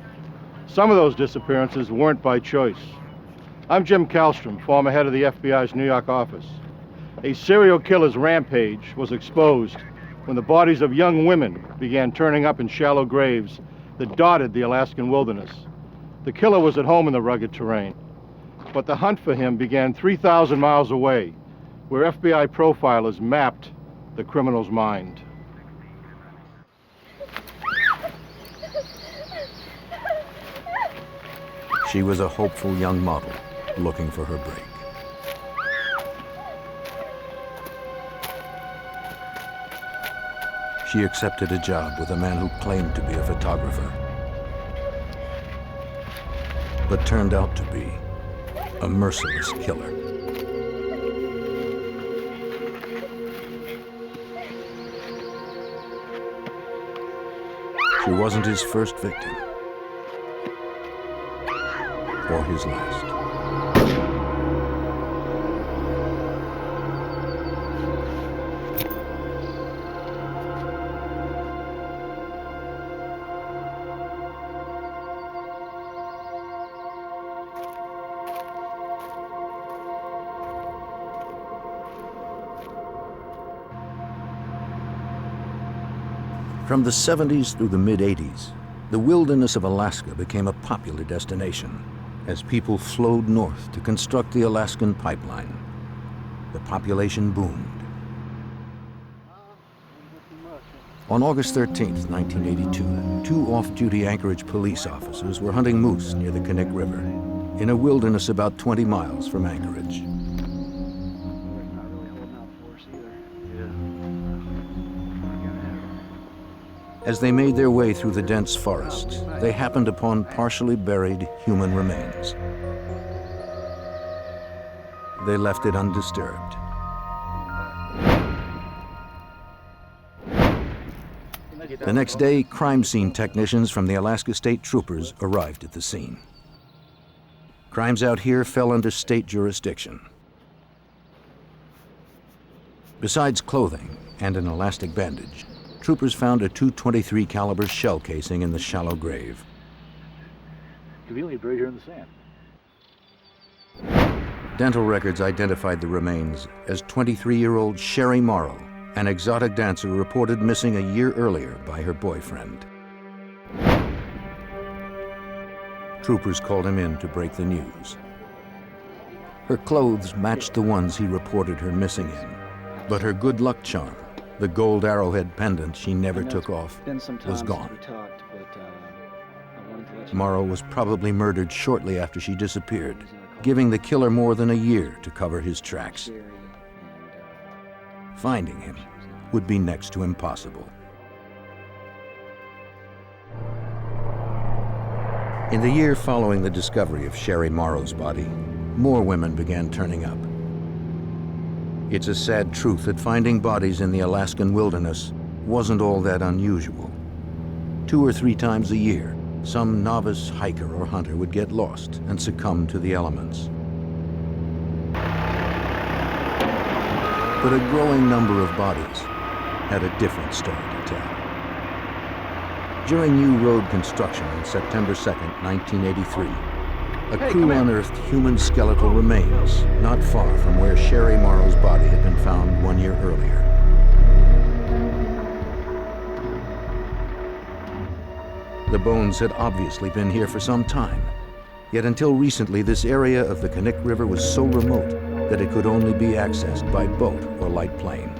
Some of those disappearances weren't by choice. I'm Jim Kallstrom, former head of the FBI's New York office. A serial killer's rampage was exposed when the bodies of young women began turning up in shallow graves that dotted the Alaskan wilderness. The killer was at home in the rugged terrain, but the hunt for him began 3,000 miles away, where FBI profilers mapped the criminal's mind. She was a hopeful young model looking for her break. She accepted a job with a man who claimed to be a photographer, but turned out to be a merciless killer. She wasn't his first victim, or his last. From the 70s through the mid-80s, the wilderness of Alaska became a popular destination as people flowed north to construct the Alaskan pipeline. The population boomed. On August 13th, 1982, two off-duty Anchorage police officers were hunting moose near the Knik River, in a wilderness about 20 miles from Anchorage. As they made their way through the dense forest, they happened upon partially buried human remains. They left it undisturbed. The next day, crime scene technicians from the Alaska State Troopers arrived at the scene. Crimes out here fell under state jurisdiction. Besides clothing and an elastic bandage, troopers found a .223 caliber shell casing in the shallow grave. Conveniently buried here in the sand. Dental records identified the remains as 23-year-old Sherry Morrow, an exotic dancer reported missing a year earlier by her boyfriend. Troopers called him in to break the news. Her clothes matched the ones he reported her missing in, but her good luck charm, the gold arrowhead pendant she never took off, was gone. Morrow was probably murdered shortly after she disappeared, giving the killer more than a year to cover his tracks. Finding him would be next to impossible. In the year following the discovery of Sherry Morrow's body, more women began turning up. It's a sad truth that finding bodies in the Alaskan wilderness wasn't all that unusual. 2 or 3 times a year, some novice hiker or hunter would get lost and succumb to the elements. But a growing number of bodies had a different story to tell. During new road construction on September 2nd, 1983, a crew unearthed human skeletal remains not far from where Sherry Morrow's body had been found 1 year earlier. The bones had obviously been here for some time. Yet until recently, this area of the Knik River was so remote that it could only be accessed by boat or light plane.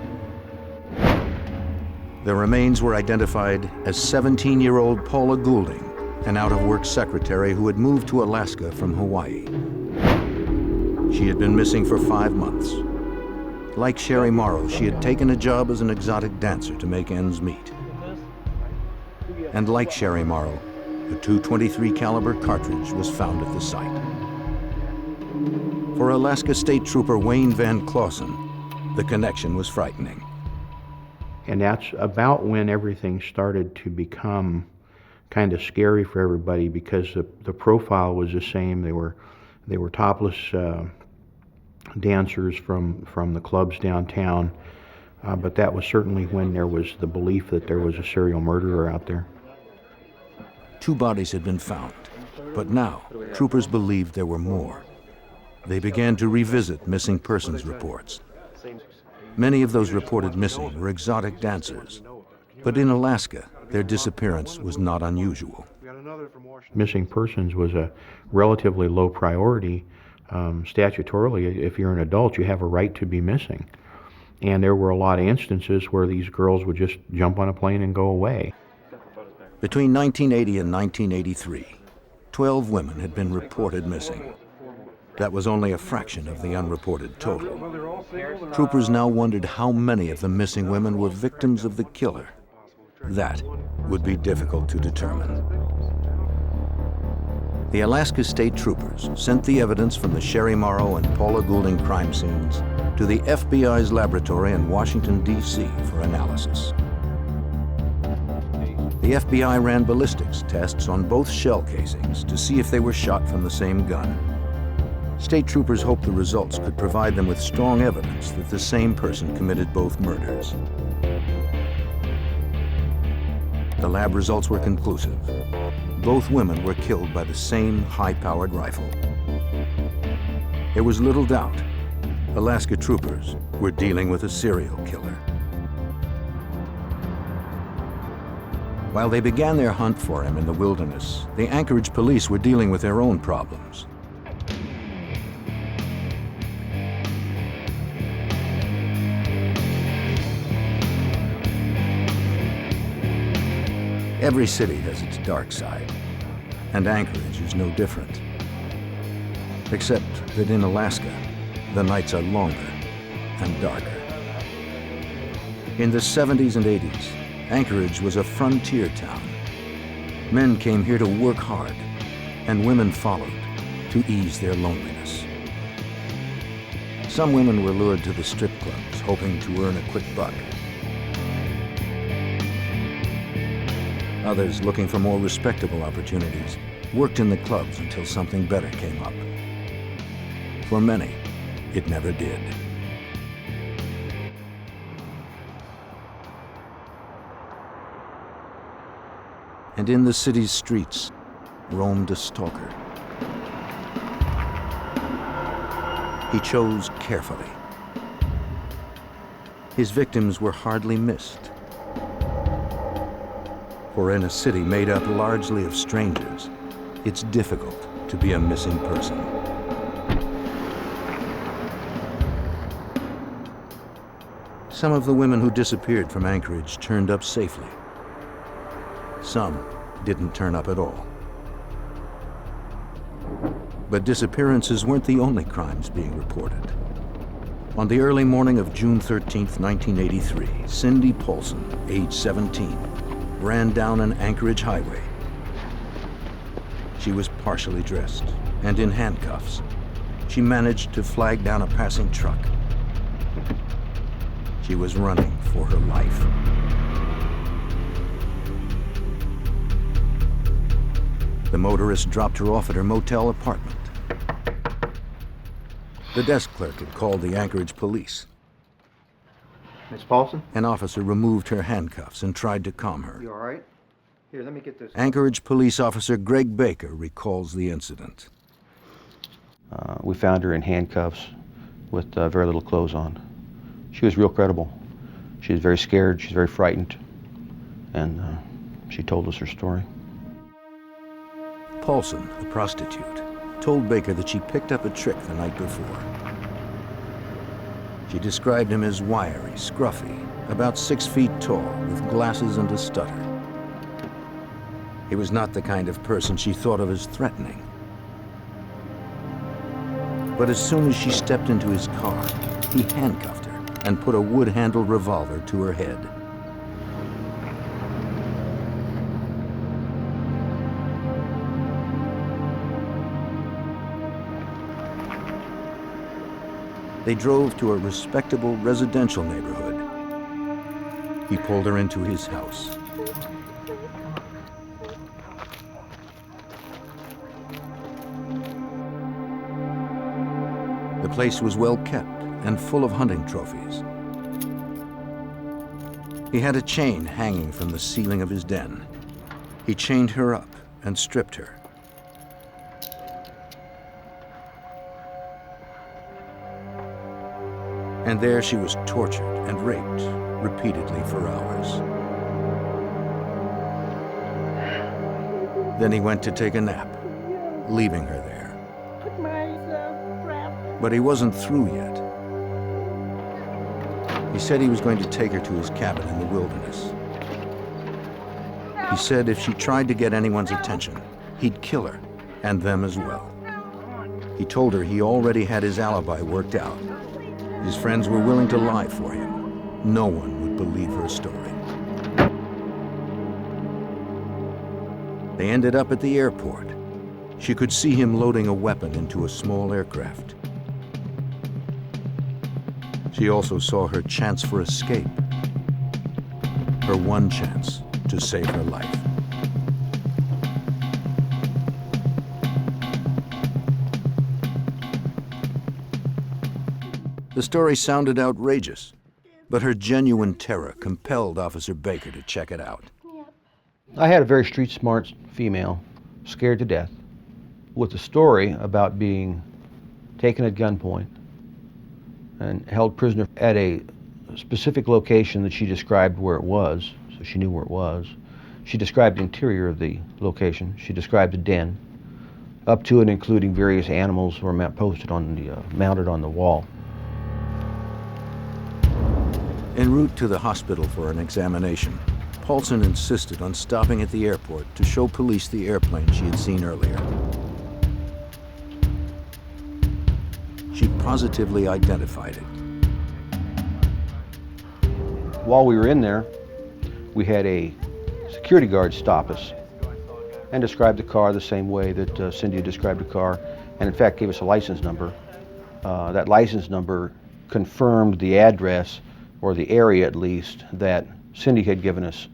The remains were identified as 17-year-old Paula Goulding, an out-of-work secretary who had moved to Alaska from Hawaii. She had been missing for 5 months. Like Sherry Morrow, she had taken a job as an exotic dancer to make ends meet. And like Sherry Morrow, a .223 caliber cartridge was found at the site. For Alaska State Trooper Wayne Van Clausen, the connection was frightening. And that's about when everything started to become kind of scary for everybody, because the profile was the same. They were topless dancers from the clubs downtown, but that was certainly when there was the belief that there was a serial murderer out there. 2 bodies had been found, but now troopers believed there were more. They began to revisit missing persons reports. Many of those reported missing were exotic dancers, but in Alaska, their disappearance was not unusual. Missing persons was a relatively low priority. Statutorily, if you're an adult, you have a right to be missing. And there were a lot of instances where these girls would just jump on a plane and go away. Between 1980 and 1983, 12 women had been reported missing. That was only a fraction of the unreported total. Troopers now wondered how many of the missing women were victims of the killer. That would be difficult to determine. The Alaska State Troopers sent the evidence from the Sherry Morrow and Paula Goulding crime scenes to the FBI's laboratory in Washington, D.C. for analysis. The FBI ran ballistics tests on both shell casings to see if they were shot from the same gun. State troopers hoped the results could provide them with strong evidence that the same person committed both murders. The lab results were conclusive. Both women were killed by the same high-powered rifle. There was little doubt Alaska troopers were dealing with a serial killer. While they began their hunt for him in the wilderness, the Anchorage police were dealing with their own problems. Every city has its dark side, and Anchorage is no different. Except that in Alaska, the nights are longer and darker. In the 70s and 80s, Anchorage was a frontier town. Men came here to work hard, and women followed to ease their loneliness. Some women were lured to the strip clubs, hoping to earn a quick buck. Others, looking for more respectable opportunities, worked in the clubs until something better came up. For many, it never did. And in the city's streets roamed a stalker. He chose carefully. His victims were hardly missed. For in a city made up largely of strangers, it's difficult to be a missing person. Some of the women who disappeared from Anchorage turned up safely. Some didn't turn up at all. But disappearances weren't the only crimes being reported. On the early morning of June 13th, 1983, Cindy Pollson, age 17, ran down an Anchorage highway. She was partially dressed and in handcuffs. She managed to flag down a passing truck. She was running for her life. The motorist dropped her off at her motel apartment. The desk clerk had called the Anchorage police. Miss Pollson? An officer removed her handcuffs and tried to calm her. You all right? Here, let me get this. Anchorage police officer Greg Baker recalls the incident. We found her in handcuffs with very little clothes on. She was real credible. She was very scared, she was very frightened, and she told us her story. Pollson, the prostitute, told Baker that she picked up a trick the night before. She described him as wiry, scruffy, about 6 feet tall, with glasses and a stutter. He was not the kind of person she thought of as threatening. But as soon as she stepped into his car, he handcuffed her and put a wood-handled revolver to her head. They drove to a respectable residential neighborhood. He pulled her into his house. The place was well kept and full of hunting trophies. He had a chain hanging from the ceiling of his den. He chained her up and stripped her. And there she was tortured and raped repeatedly for hours. Then he went to take a nap, leaving her there. But he wasn't through yet. He said he was going to take her to his cabin in the wilderness. He said if she tried to get anyone's attention, he'd kill her, and them as well. He told her he already had his alibi worked out. His friends were willing to lie for him. No one would believe her story. They ended up at the airport. She could see him loading a weapon into a small aircraft. She also saw her chance for escape. Her one chance to save her life. The story sounded outrageous, but her genuine terror compelled Officer Baker to check it out. I had a very street-smart female, scared to death, with a story about being taken at gunpoint and held prisoner at a specific location that she described where it was, so she knew where it was. She described the interior of the location. She described the den, up to and including various animals were mounted on the wall. En route to the hospital for an examination, Pollson insisted on stopping at the airport to show police the airplane she had seen earlier. She positively identified it. While we were in there, we had a security guard stop us and describe the car the same way that Cindy described the car, and in fact gave us a license number. That license number confirmed the address, or the area at least, that Cindy had given us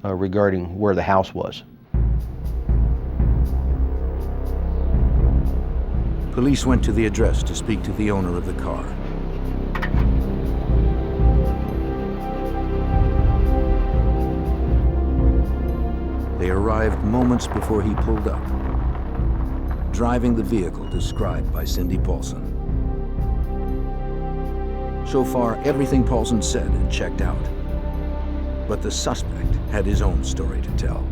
regarding where the house was. Police went to the address to speak to the owner of the car. They arrived moments before he pulled up, driving the vehicle described by Cindy Pollson. So far, everything Pollson said had checked out. But the suspect had his own story to tell.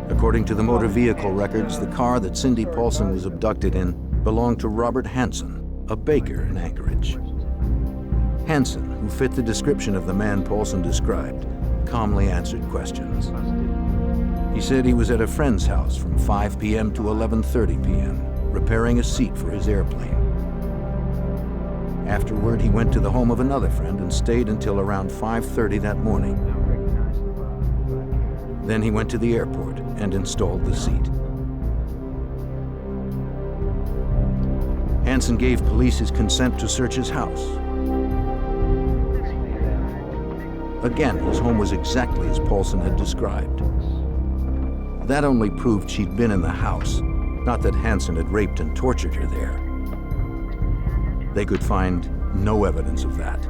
According to the motor vehicle records, the car that Cindy Pollson was abducted in belonged to Robert Hansen, a baker in Anchorage. Hansen, who fit the description of the man Pollson described, calmly answered questions. He said he was at a friend's house from 5 p.m. to 11:30 p.m., repairing a seat for his airplane. Afterward, he went to the home of another friend and stayed until around 5:30 that morning. Then he went to the airport and installed the seat. Hansen gave police his consent to search his house. Again, his home was exactly as Pollson had described. That only proved she'd been in the house, not that Hansen had raped and tortured her there. They could find no evidence of that.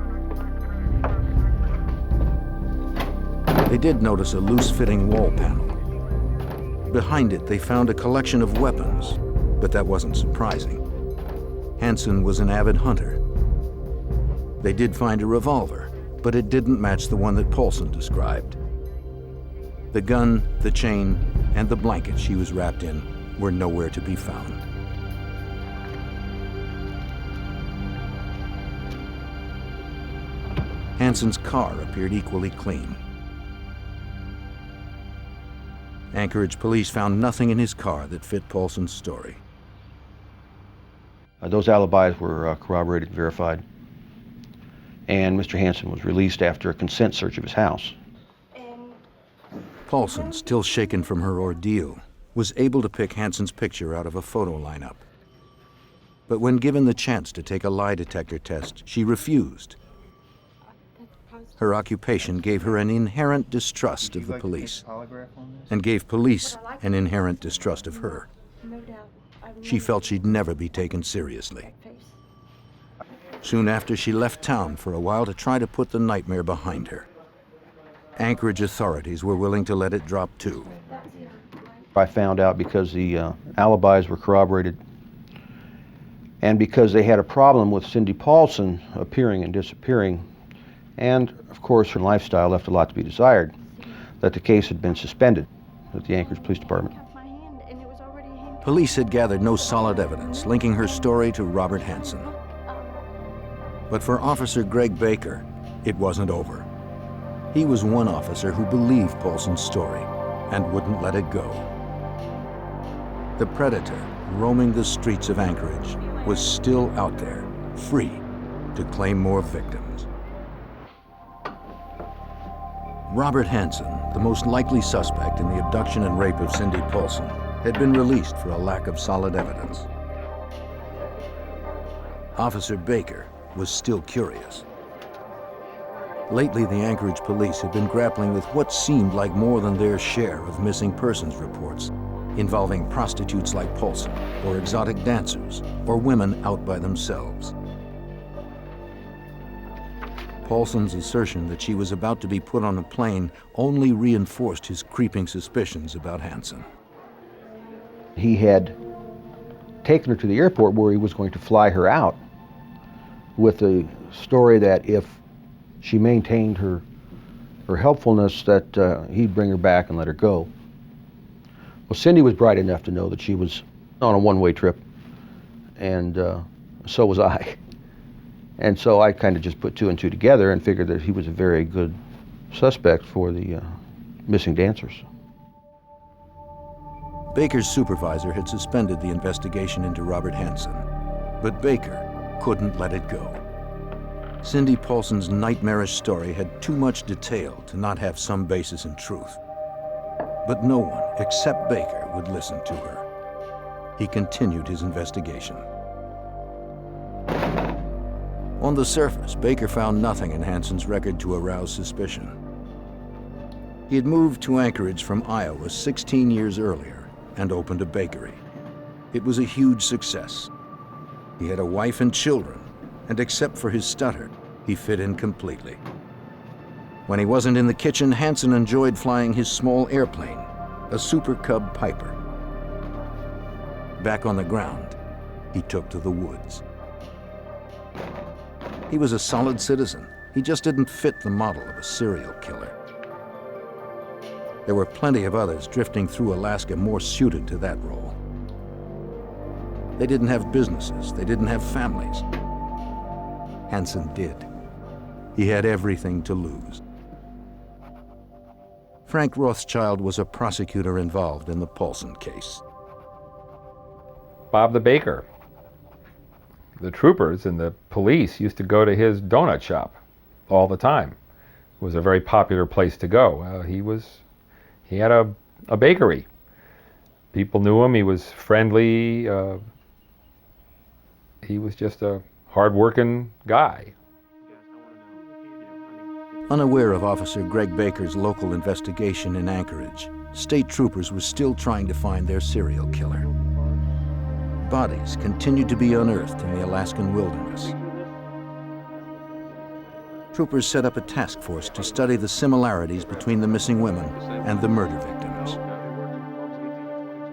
They did notice a loose-fitting wall panel. Behind it, they found a collection of weapons, but that wasn't surprising. Hansen was an avid hunter. They did find a revolver, but it didn't match the one that Pollson described. The gun, the chain, and the blanket she was wrapped in were nowhere to be found. Hansen's car appeared equally clean. Anchorage police found nothing in his car that fit Pollson's story. Those alibis were corroborated and verified, and Mr. Hansen was released after a consent search of his house. Pollson, still shaken from her ordeal, was able to pick Hansen's picture out of a photo lineup. But when given the chance to take a lie detector test, she refused. Her occupation gave her an inherent distrust of the police, and gave police an inherent distrust of her. She felt she'd never be taken seriously. Soon after, she left town for a while to try to put the nightmare behind her. Anchorage authorities were willing to let it drop too. I found out because the alibis were corroborated and because they had a problem with Cindy Pollson appearing and disappearing, and of course her lifestyle left a lot to be desired, that the case had been suspended at the Anchorage Police Department. Police had gathered no solid evidence linking her story to Robert Hansen. But for Officer Greg Baker, it wasn't over. He was one officer who believed Pollson's story and wouldn't let it go. The predator roaming the streets of Anchorage was still out there, free to claim more victims. Robert Hansen, the most likely suspect in the abduction and rape of Cindy Pollson, had been released for a lack of solid evidence. Officer Baker was still curious. Lately, the Anchorage police had been grappling with what seemed like more than their share of missing persons reports, involving prostitutes like Pollson, or exotic dancers, or women out by themselves. Pollson's assertion that she was about to be put on a plane only reinforced his creeping suspicions about Hansen. He had taken her to the airport where he was going to fly her out with the story that if she maintained her helpfulness, that he'd bring her back and let her go. Well, Cindy was bright enough to know that she was on a one-way trip, and so was I. And so I kind of just put two and two together and figured that he was a very good suspect for the missing dancers. Baker's supervisor had suspended the investigation into Robert Hansen, but Baker couldn't let it go. Cindy Pollson's nightmarish story had too much detail to not have some basis in truth. But no one except Baker would listen to her. He continued his investigation. On the surface, Baker found nothing in Hansen's record to arouse suspicion. He had moved to Anchorage from Iowa 16 years earlier and opened a bakery. It was a huge success. He had a wife and children, and except for his stutter, he fit in completely. When he wasn't in the kitchen, Hansen enjoyed flying his small airplane, a Super Cub Piper. Back on the ground, he took to the woods. He was a solid citizen. He just didn't fit the model of a serial killer. There were plenty of others drifting through Alaska more suited to that role. They didn't have businesses. They didn't have families. Hansen did. He had everything to lose. Frank Rothschild was a prosecutor involved in the Pollson case. Bob the baker. The troopers and the police used to go to his donut shop all the time. It was a very popular place to go. He had a bakery. People knew him. He was friendly. He was just a hard-working guy. Unaware of Officer Greg Baker's local investigation in Anchorage, state troopers were still trying to find their serial killer. Bodies continued to be unearthed in the Alaskan wilderness. Troopers set up a task force to study the similarities between the missing women and the murder victims.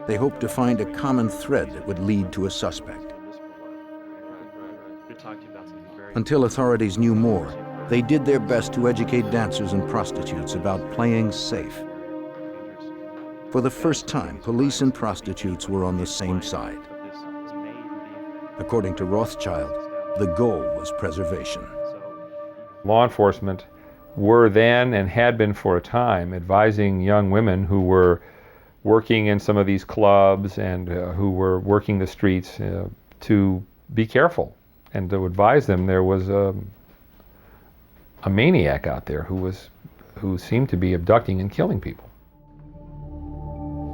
They hoped to find a common thread that would lead to a suspect. Until authorities knew more, They did their best to educate dancers and prostitutes about playing safe. For the first time, police and prostitutes were on the same side. According to Rothschild, the goal was preservation. Law enforcement were then and had been for a time advising young women who were working in some of these clubs and who were working the streets to be careful and to advise them there was a maniac out there who seemed to be abducting and killing people.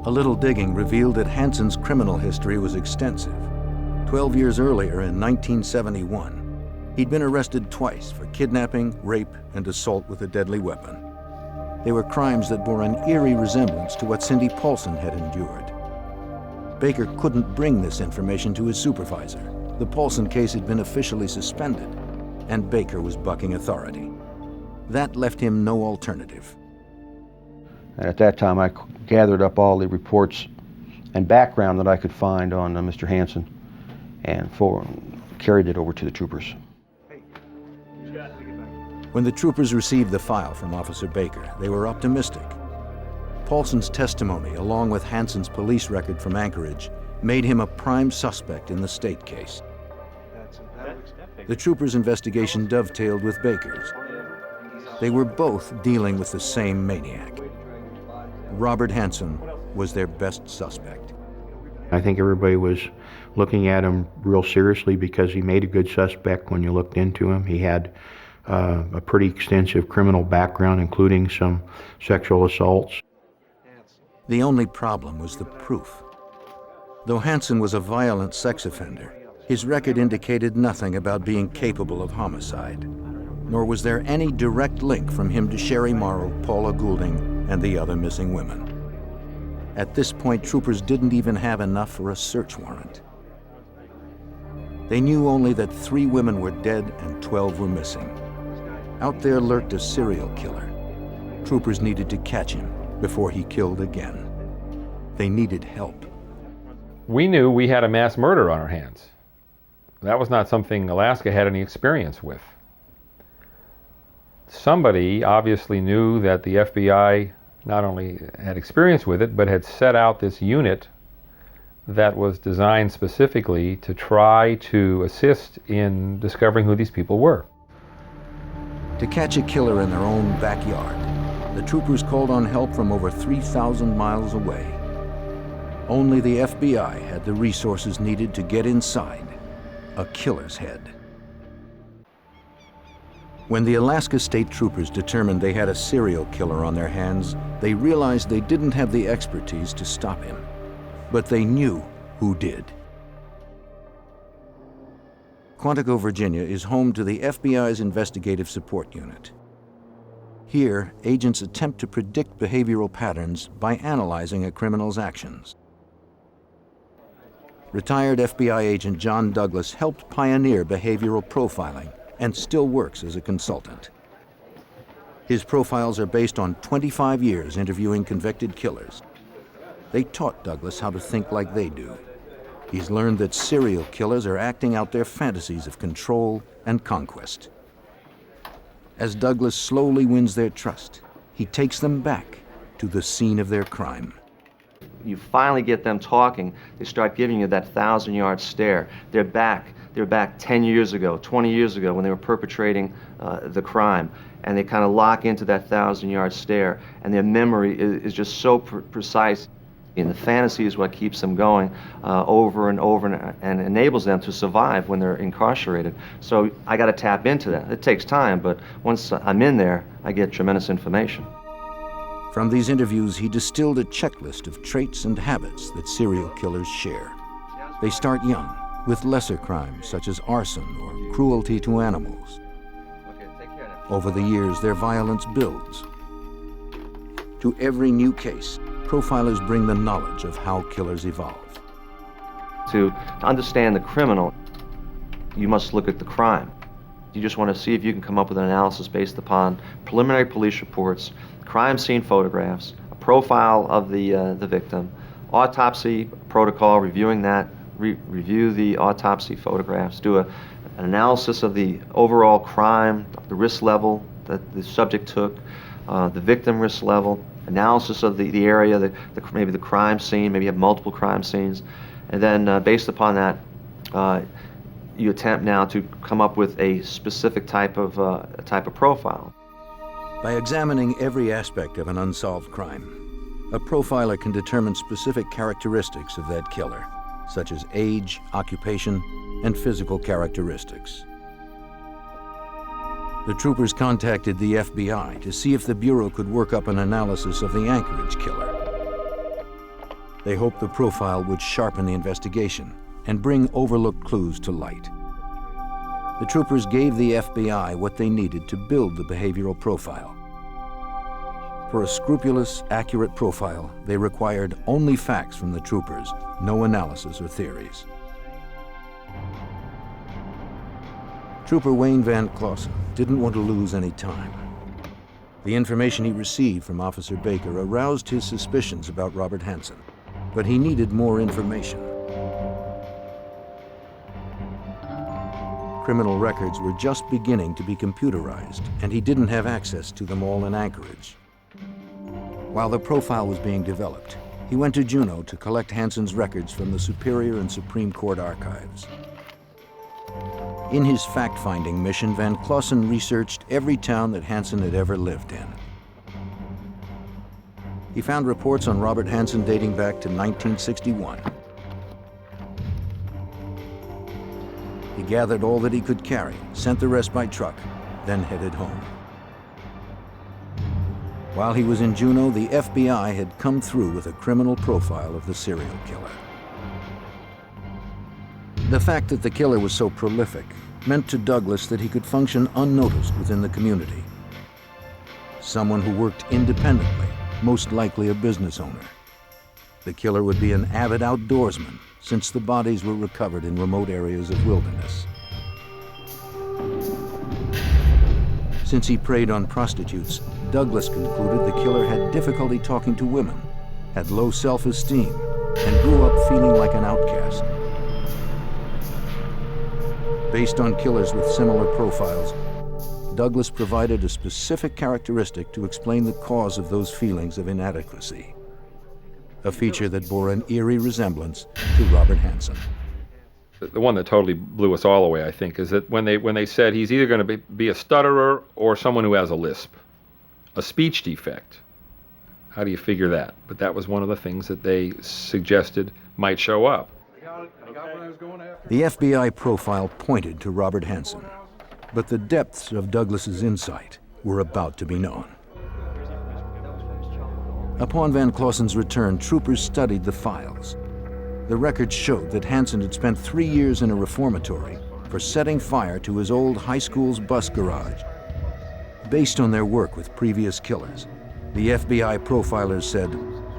A little digging revealed that Hansen's criminal history was extensive. 12 years earlier, in 1971, he'd been arrested twice for kidnapping, rape, and assault with a deadly weapon. They were crimes that bore an eerie resemblance to what Cindy Pollson had endured. Baker couldn't bring this information to his supervisor. The Pollson case had been officially suspended, and Baker was bucking authority. That left him no alternative. And at that time, I gathered up all the reports and background that I could find on Mr. Hansen and carried it over to the troopers. When the troopers received the file from Officer Baker, they were optimistic. Pollson's testimony, along with Hansen's police record from Anchorage, made him a prime suspect in the state case. The troopers' investigation dovetailed with Baker's. They were both dealing with the same maniac. Robert Hansen was their best suspect. I think everybody was looking at him real seriously because he made a good suspect when you looked into him. He had a pretty extensive criminal background, including some sexual assaults. The only problem was the proof. Though Hansen was a violent sex offender, his record indicated nothing about being capable of homicide, nor was there any direct link from him to Sherry Morrow, Paula Goulding, and the other missing women. At this point, troopers didn't even have enough for a search warrant. They knew only that 3 women were dead and 12 were missing. Out there lurked a serial killer. Troopers needed to catch him before he killed again. They needed help. We knew we had a mass murder on our hands. That was not something Alaska had any experience with. Somebody obviously knew that the FBI not only had experience with it, but had set out this unit that was designed specifically to try to assist in discovering who these people were. To catch a killer in their own backyard, the troopers called on help from over 3,000 miles away. Only the FBI had the resources needed to get inside a killer's head. When the Alaska State Troopers determined they had a serial killer on their hands, they realized they didn't have the expertise to stop him. But they knew who did. Quantico, Virginia is home to the FBI's Investigative Support Unit. Here, agents attempt to predict behavioral patterns by analyzing a criminal's actions. Retired FBI agent John Douglas helped pioneer behavioral profiling and still works as a consultant. His profiles are based on 25 years interviewing convicted killers. They taught Douglas how to think like they do. He's learned that serial killers are acting out their fantasies of control and conquest. As Douglas slowly wins their trust, he takes them back to the scene of their crime. You finally get them talking, they start giving you that 1,000-yard stare. They're back 10 years ago, 20 years ago when they were perpetrating the crime, and they kind of lock into that 1,000-yard stare, and their memory is just so precise. And the fantasy is what keeps them going over and over and enables them to survive when they're incarcerated. So I got to tap into that. It takes time, but once I'm in there, I get tremendous information. From these interviews, he distilled a checklist of traits and habits that serial killers share. They start young, with lesser crimes such as arson or cruelty to animals. Over the years, their violence builds. To every new case, profilers bring the knowledge of how killers evolve. To understand the criminal, you must look at the crime. You just want to see if you can come up with an analysis based upon preliminary police reports, crime scene photographs, a profile of the victim, autopsy protocol, reviewing that review the autopsy photographs, do an analysis of the overall crime, the risk level that the subject took, the victim risk level, analysis of the area, maybe the crime scene, maybe you have multiple crime scenes, and then based upon that, you attempt now to come up with a specific type of profile. By examining every aspect of an unsolved crime, a profiler can determine specific characteristics of that killer, such as age, occupation, and physical characteristics. The troopers contacted the FBI to see if the Bureau could work up an analysis of the Anchorage killer. They hoped the profile would sharpen the investigation and bring overlooked clues to light. The troopers gave the FBI what they needed to build the behavioral profile. For a scrupulous, accurate profile, they required only facts from the troopers, no analysis or theories. Trooper Wayne Van Clausen didn't want to lose any time. The information he received from Officer Baker aroused his suspicions about Robert Hansen, but he needed more information. Criminal records were just beginning to be computerized, and he didn't have access to them all in Anchorage. While the profile was being developed, he went to Juneau to collect Hansen's records from the Superior and Supreme Court archives. In his fact-finding mission, Van Clausen researched every town that Hansen had ever lived in. He found reports on Robert Hansen dating back to 1961. He gathered all that he could carry, sent the rest by truck, then headed home. While he was in Juneau, the FBI had come through with a criminal profile of the serial killer. The fact that the killer was so prolific meant to Douglas that he could function unnoticed within the community. Someone who worked independently, most likely a business owner. The killer would be an avid outdoorsman, since the bodies were recovered in remote areas of wilderness. Since he preyed on prostitutes, Douglas concluded the killer had difficulty talking to women, had low self-esteem, and grew up feeling like an outcast. Based on killers with similar profiles, Douglas provided a specific characteristic to explain the cause of those feelings of inadequacy, a feature that bore an eerie resemblance to Robert Hansen. The one that totally blew us all away, I think, is that when they said he's either going to be a stutterer or someone who has a lisp, a speech defect. How do you figure that? But that was one of the things that they suggested might show up. The FBI profile pointed to Robert Hansen, but the depths of Douglas's insight were about to be known. Upon Van Clausen's return, troopers studied the files. The records showed that Hansen had spent 3 years in a reformatory for setting fire to his old high school's bus garage. Based on their work with previous killers, the FBI profilers said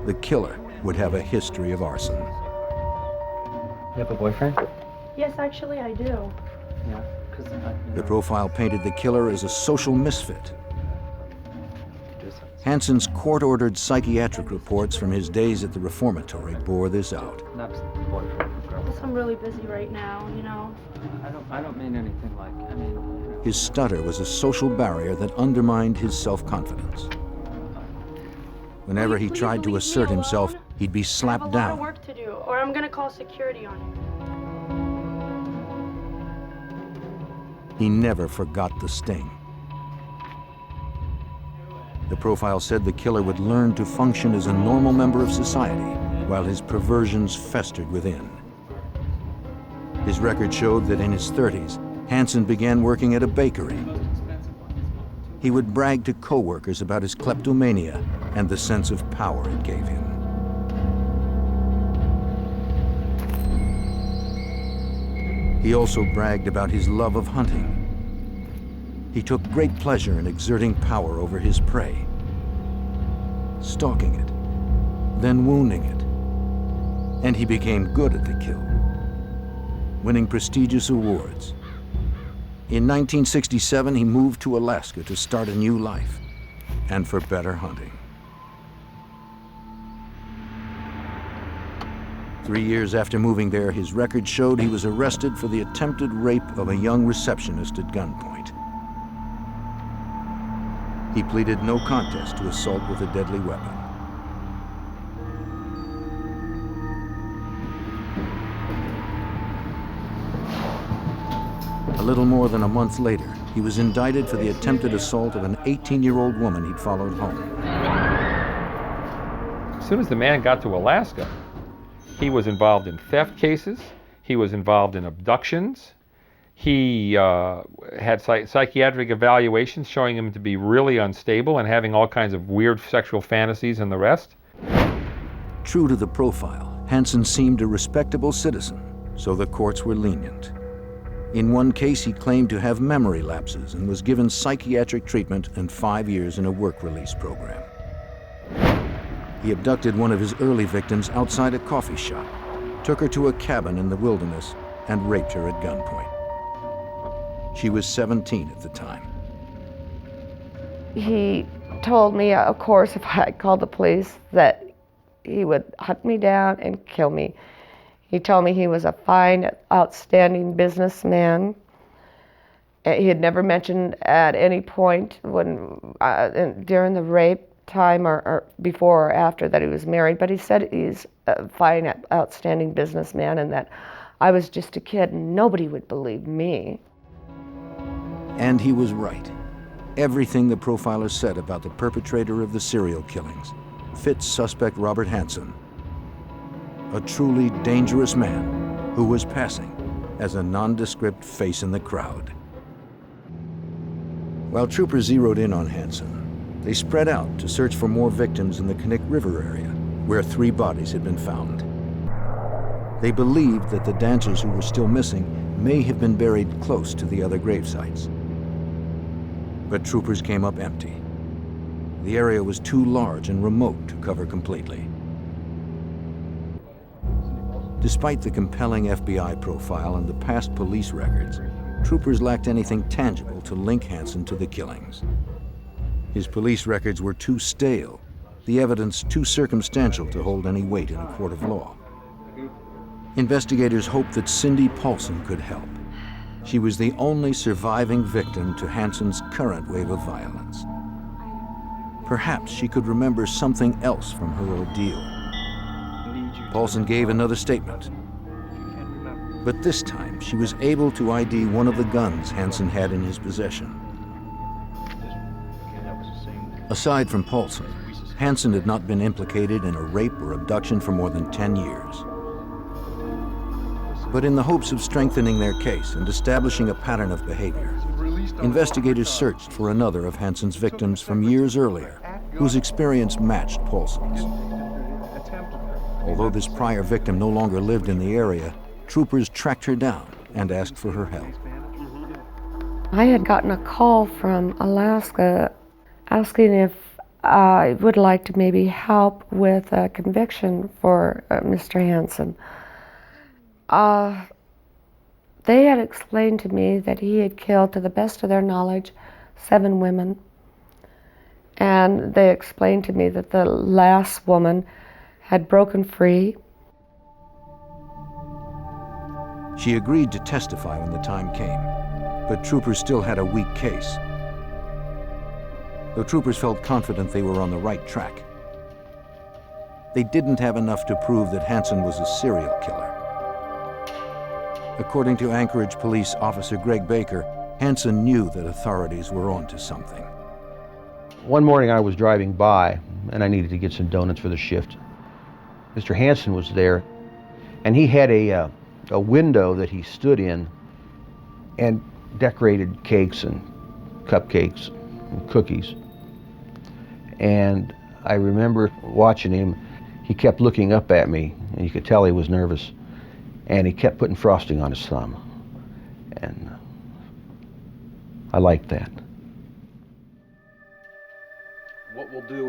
the killer would have a history of arson. You have a boyfriend? Yes, actually, I do. Yeah, because The profile painted the killer as a social misfit. Hansen's court-ordered psychiatric reports from his days at the reformatory bore this out. Not boyfriend, girl. Yes, I'm really busy right now, you know. I don't mean anything like, I mean, you know. His stutter was a social barrier that undermined his self-confidence. Whenever he tried to assert himself, he'd be slapped down. I have a lot of work to do, or I'm gonna call security on you. He never forgot the sting. The profile said the killer would learn to function as a normal member of society while his perversions festered within. His record showed that in his 30s, Hansen began working at a bakery. He would brag to co-workers about his kleptomania and the sense of power it gave him. He also bragged about his love of hunting. He took great pleasure in exerting power over his prey, stalking it, then wounding it, and he became good at the kill, winning prestigious awards. In 1967, he moved to Alaska to start a new life and for better hunting. 3 years after moving there, his record showed he was arrested for the attempted rape of a young receptionist at gunpoint. He pleaded no contest to assault with a deadly weapon. A little more than a month later, he was indicted for the attempted assault of an 18-year-old woman he'd followed home. As soon as the man got to Alaska, he was involved in theft cases, he was involved in abductions, he had psychiatric evaluations showing him to be really unstable and having all kinds of weird sexual fantasies and the rest. True to the profile, Hansen seemed a respectable citizen, so the courts were lenient. In one case, he claimed to have memory lapses and was given psychiatric treatment and 5 years in a work release program. He abducted one of his early victims outside a coffee shop, took her to a cabin in the wilderness, and raped her at gunpoint. She was 17 at the time. He told me, of course, if I called the police, that he would hunt me down and kill me. He told me he was a fine, outstanding businessman. He had never mentioned at any point during the rape time or before or after that he was married, but he said he's a fine, outstanding businessman and that I was just a kid and nobody would believe me. And he was right. Everything the profiler said about the perpetrator of the serial killings fits suspect Robert Hansen, a truly dangerous man who was passing as a nondescript face in the crowd. While troopers zeroed in on Hansen, they spread out to search for more victims in the Knik River area, where 3 bodies had been found. They believed that the dancers who were still missing may have been buried close to the other grave sites. But troopers came up empty. The area was too large and remote to cover completely. Despite the compelling FBI profile and the past police records, troopers lacked anything tangible to link Hansen to the killings. His police records were too stale, the evidence too circumstantial to hold any weight in a court of law. Investigators hoped that Cindy Pollson could help. She was the only surviving victim to Hansen's current wave of violence. Perhaps she could remember something else from her ordeal. Pollson gave another statement. But this time, she was able to ID one of the guns Hansen had in his possession. Aside from Pollson, Hansen had not been implicated in a rape or abduction for more than 10 years. But in the hopes of strengthening their case and establishing a pattern of behavior, investigators searched for another of Hansen's victims from years earlier, whose experience matched Pollson's. Although this prior victim no longer lived in the area, troopers tracked her down and asked for her help. I had gotten a call from Alaska asking if I would like to maybe help with a conviction for Mr. Hansen. They had explained to me that he had killed, to the best of their knowledge, 7 women. And they explained to me that the last woman had broken free. She agreed to testify when the time came, but troopers still had a weak case. Though troopers felt confident they were on the right track, they didn't have enough to prove that Hansen was a serial killer. According to Anchorage Police Officer Greg Baker, Hansen knew that authorities were onto something. One morning I was driving by and I needed to get some donuts for the shift. Mr. Hansen was there and he had a window that he stood in and decorated cakes and cupcakes and cookies. And I remember watching him. He kept looking up at me and you could tell he was nervous. And he kept putting frosting on his thumb. And I liked that.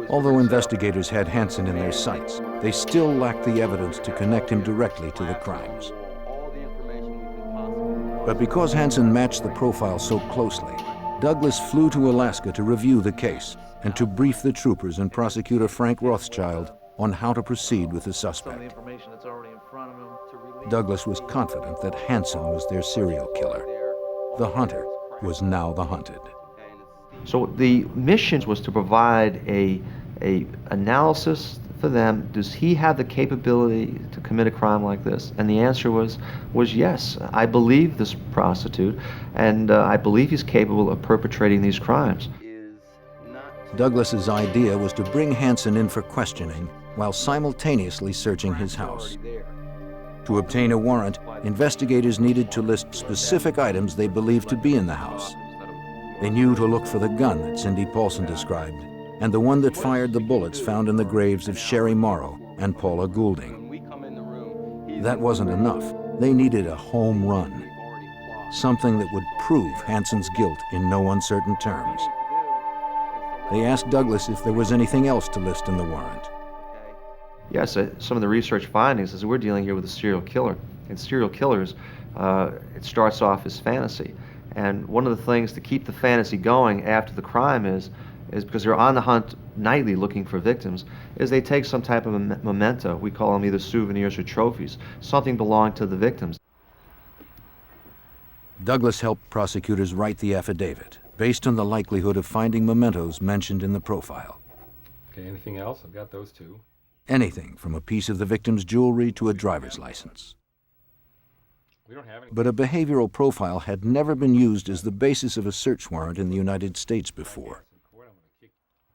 Although investigators had Hansen in their sights, they still lacked the evidence to connect him directly to the crimes. But because Hansen matched the profile so closely, Douglas flew to Alaska to review the case and to brief the troopers and prosecutor Frank Rothschild on how to proceed with the suspect. Information that's already in front of Douglas was confident that Hansen was their serial killer. The hunter was now the hunted. So the mission was to provide a analysis for them. Does he have the capability to commit a crime like this? And the answer was yes. I believe this prostitute, and I believe he's capable of perpetrating these crimes. Douglas's idea was to bring Hansen in for questioning while simultaneously searching his house. To obtain a warrant, investigators needed to list specific items they believed to be in the house. They knew to look for the gun that Cindy Pollson described, and the one that fired the bullets found in the graves of Sherry Morrow and Paula Goulding. That wasn't enough. They needed a home run, something that would prove Hansen's guilt in no uncertain terms. They asked Douglas if there was anything else to list in the warrant. Yes, some of the research findings is we're dealing here with a serial killer. And serial killers, it starts off as fantasy. And one of the things to keep the fantasy going after the crime is because they're on the hunt nightly looking for victims, is they take some type of a memento. We call them either souvenirs or trophies, something belonging to the victims. Douglas helped prosecutors write the affidavit based on the likelihood of finding mementos mentioned in the profile. Okay, anything else? I've got those two. Anything from a piece of the victim's jewelry to a driver's license. We don't have any. But a behavioral profile had never been used as the basis of a search warrant in the United States before.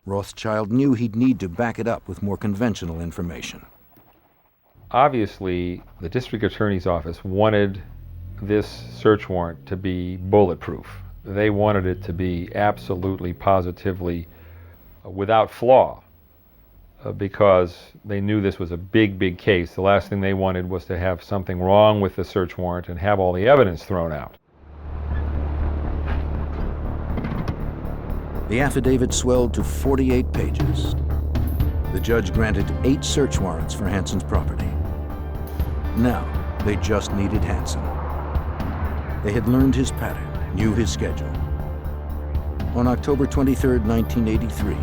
Rothschild knew he'd need to back it up with more conventional information. Obviously, the district attorney's office wanted this search warrant to be bulletproof. They wanted it to be absolutely, positively, without flaw. Because they knew this was a big, big case. The last thing they wanted was to have something wrong with the search warrant and have all the evidence thrown out. The affidavit swelled to 48 pages. The judge granted 8 search warrants for Hansen's property. Now, they just needed Hansen. They had learned his pattern, knew his schedule. On October 23, 1983,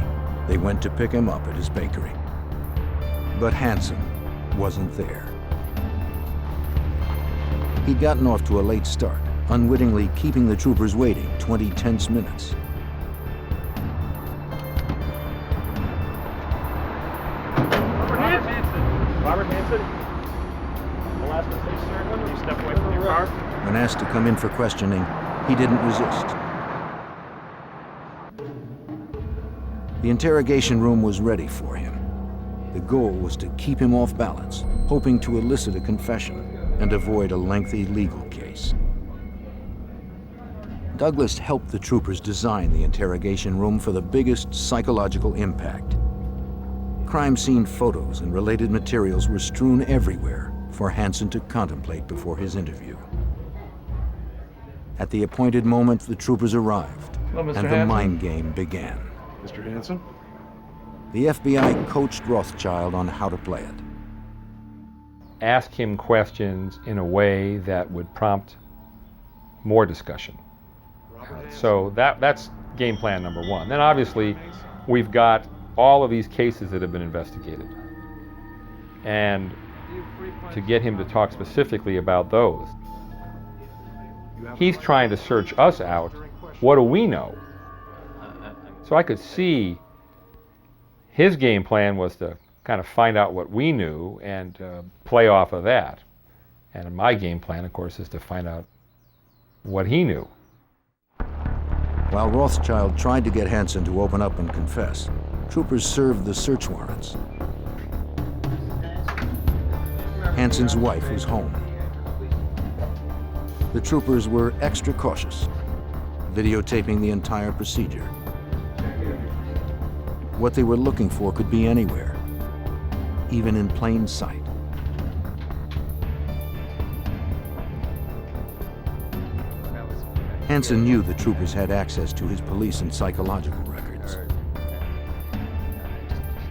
they went to pick him up at his bakery. But Hansen wasn't there. He'd gotten off to a late start, unwittingly keeping the troopers waiting 20 tense minutes. Robert Hansen. Alaskan State Sir, will you step away from your car? When asked to come in for questioning, he didn't resist. The interrogation room was ready for him. The goal was to keep him off balance, hoping to elicit a confession and avoid a lengthy legal case. Douglas helped the troopers design the interrogation room for the biggest psychological impact. Crime scene photos and related materials were strewn everywhere for Hansen to contemplate before his interview. At the appointed moment, the troopers arrived, Hello, Mr. and the Hansen. mind game began. Mr. Hansen? The FBI coached Rothschild on how to play it. Ask him questions in a way that would prompt more discussion. So that's game plan number one. Then obviously, we've got all of these cases that have been investigated. And to get him to talk specifically about those. He's trying to search us out. What do we know? So I could see his game plan was to kind of find out what we knew and play off of that. And my game plan, of course, is to find out what he knew. While Rothschild tried to get Hansen to open up and confess, troopers served the search warrants. Hansen's wife was home. The troopers were extra cautious, videotaping the entire procedure. What they were looking for could be anywhere, even in plain sight. Hansen knew the troopers had access to his police and psychological records.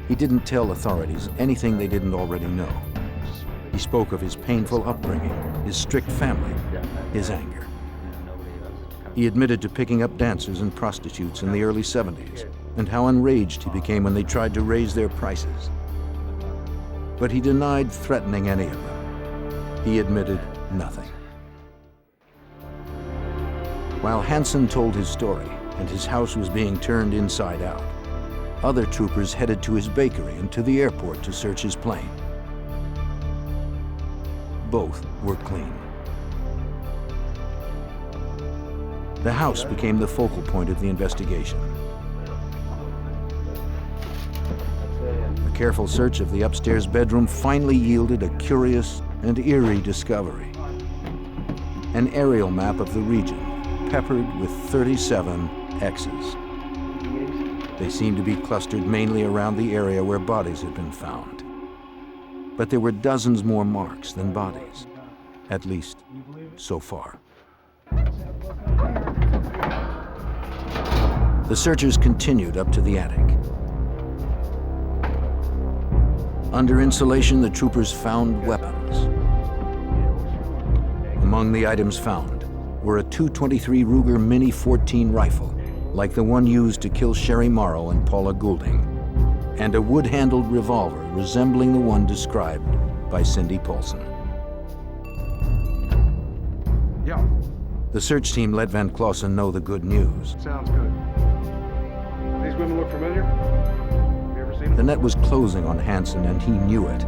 He didn't tell authorities anything they didn't already know. He spoke of his painful upbringing, his strict family, his anger. He admitted to picking up dancers and prostitutes in the early 70s, and how enraged he became when they tried to raise their prices. But he denied threatening any of them. He admitted nothing. While Hansen told his story and his house was being turned inside out, other troopers headed to his bakery and to the airport to search his plane. Both were clean. The house became the focal point of the investigation. A careful search of the upstairs bedroom finally yielded a curious and eerie discovery. An aerial map of the region, peppered with 37 X's. They seemed to be clustered mainly around the area where bodies had been found. But there were dozens more marks than bodies, at least so far. The searchers continued up to the attic. Under insulation, the troopers found weapons. Among the items found were a .223 Ruger Mini 14 rifle, like the one used to kill Sherry Morrow and Paula Goulding, and a wood-handled revolver resembling the one described by Cindy Pollson. Yeah. The search team let Van Clausen know the good news. Sounds good. These women look familiar? You ever seen them? The net was closing on Hansen, and he knew it.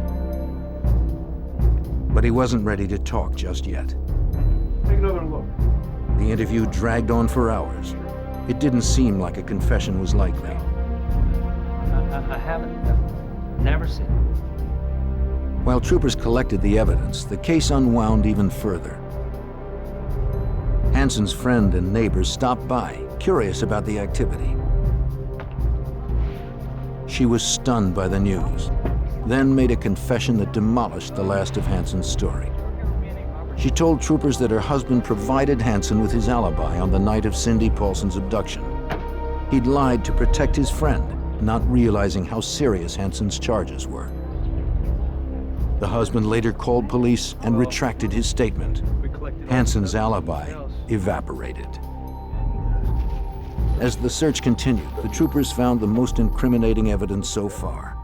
But he wasn't ready to talk just yet. Take another look. The interview dragged on for hours. It didn't seem like a confession was likely. I haven't. I've never seen it. While troopers collected the evidence, the case unwound even further. Hansen's friend and neighbors stopped by, curious about the activity. She was stunned by the news, then made a confession that demolished the last of Hansen's story. She told troopers that her husband provided Hansen with his alibi on the night of Cindy Pollson's abduction. He'd lied to protect his friend, not realizing how serious Hansen's charges were. The husband later called police and retracted his statement. Hansen's alibi evaporated. As the search continued, the troopers found the most incriminating evidence so far.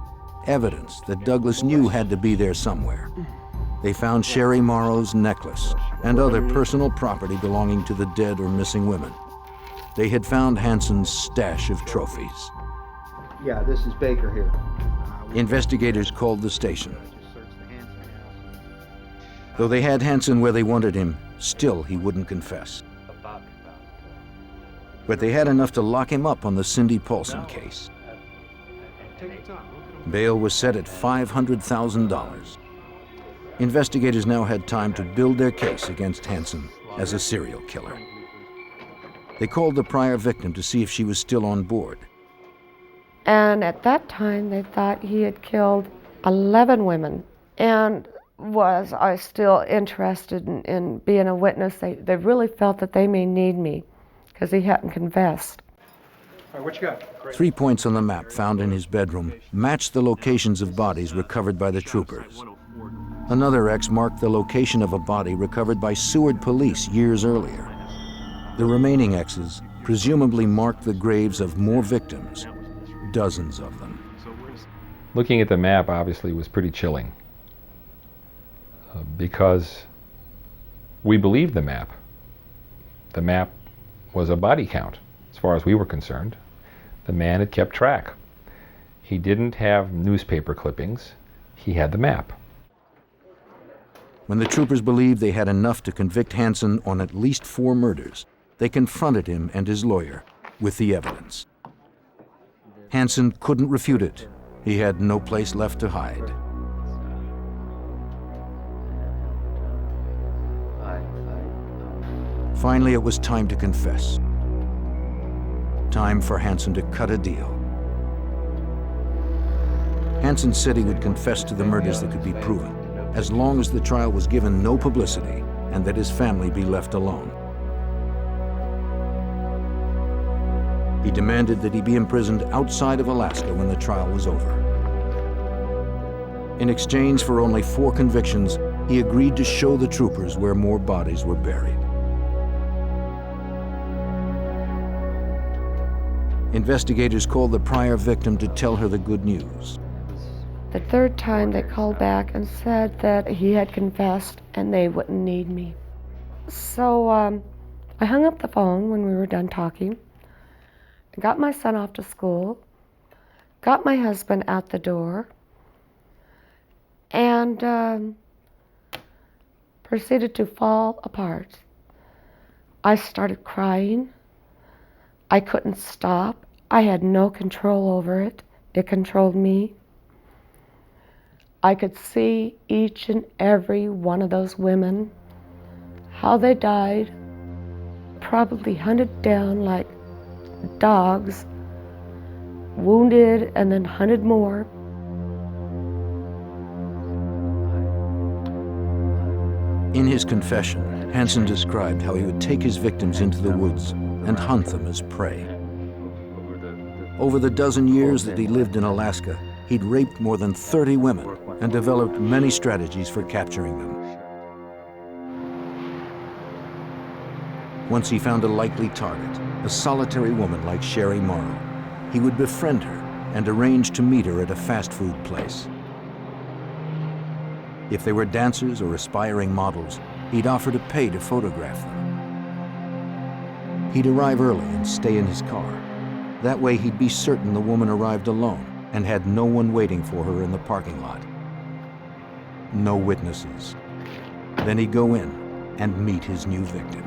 Evidence that Douglas knew had to be there somewhere. They found Sherry Morrow's necklace and other personal property belonging to the dead or missing women. They had found Hansen's stash of trophies. Yeah, this is Baker here. Investigators called the station. Though they had Hansen where they wanted him, still he wouldn't confess. But they had enough to lock him up on the Cindy Pollson case. Bail was set at $500,000. Investigators now had time to build their case against Hansen as a serial killer. They called the prior victim to see if she was still on board. And at that time, they thought he had killed 11 women. And was I still interested in being a witness? They really felt that they may need me because he hadn't confessed. All right, what you got? 3 points on the map found in his bedroom matched the locations of bodies recovered by the troopers. Another X marked the location of a body recovered by Seward police years earlier. The remaining X's presumably marked the graves of more victims, dozens of them. Looking at the map obviously was pretty chilling because we believed the map. The map was a body count as far as we were concerned. The man had kept track. He didn't have newspaper clippings. He had the map. When the troopers believed they had enough to convict Hansen on at least 4 murders, they confronted him and his lawyer with the evidence. Hansen couldn't refute it. He had no place left to hide. Finally, it was time to confess. Time for Hansen to cut a deal. Hansen said he would confess to the murders that could be proven, as long as the trial was given no publicity and that his family be left alone. He demanded that he be imprisoned outside of Alaska when the trial was over. In exchange for only 4 convictions, he agreed to show the troopers where more bodies were buried. Investigators called the prior victim to tell her the good news. The third time they called back and said that he had confessed and they wouldn't need me. So I hung up the phone when we were done talking, got my son off to school, got my husband out the door, and proceeded to fall apart. I started crying. I couldn't stop. I had no control over it. It controlled me. I could see each and every one of those women, how they died, probably hunted down like dogs, wounded and then hunted more. In his confession, Hansen described how he would take his victims into the woods and hunt them as prey. Over the dozen years that he lived in Alaska, he'd raped more than 30 women and developed many strategies for capturing them. Once he found a likely target, a solitary woman like Sherry Morrow. He would befriend her and arrange to meet her at a fast food place. If they were dancers or aspiring models, he'd offer to pay to photograph them. He'd arrive early and stay in his car. That way he'd be certain the woman arrived alone and had no one waiting for her in the parking lot. No witnesses. Then he'd go in and meet his new victim.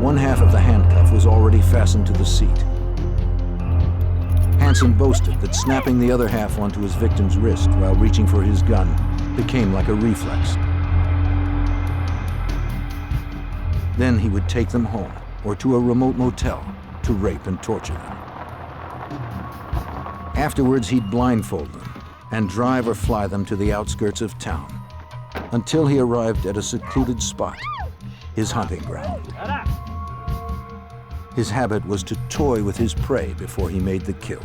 One half of the handcuff was already fastened to the seat. Hansen boasted that snapping the other half onto his victim's wrist while reaching for his gun became like a reflex. Then he would take them home or to a remote motel to rape and torture them. Afterwards, he'd blindfold them and drive or fly them to the outskirts of town until he arrived at a secluded spot, his hunting ground. His habit was to toy with his prey before he made the kill.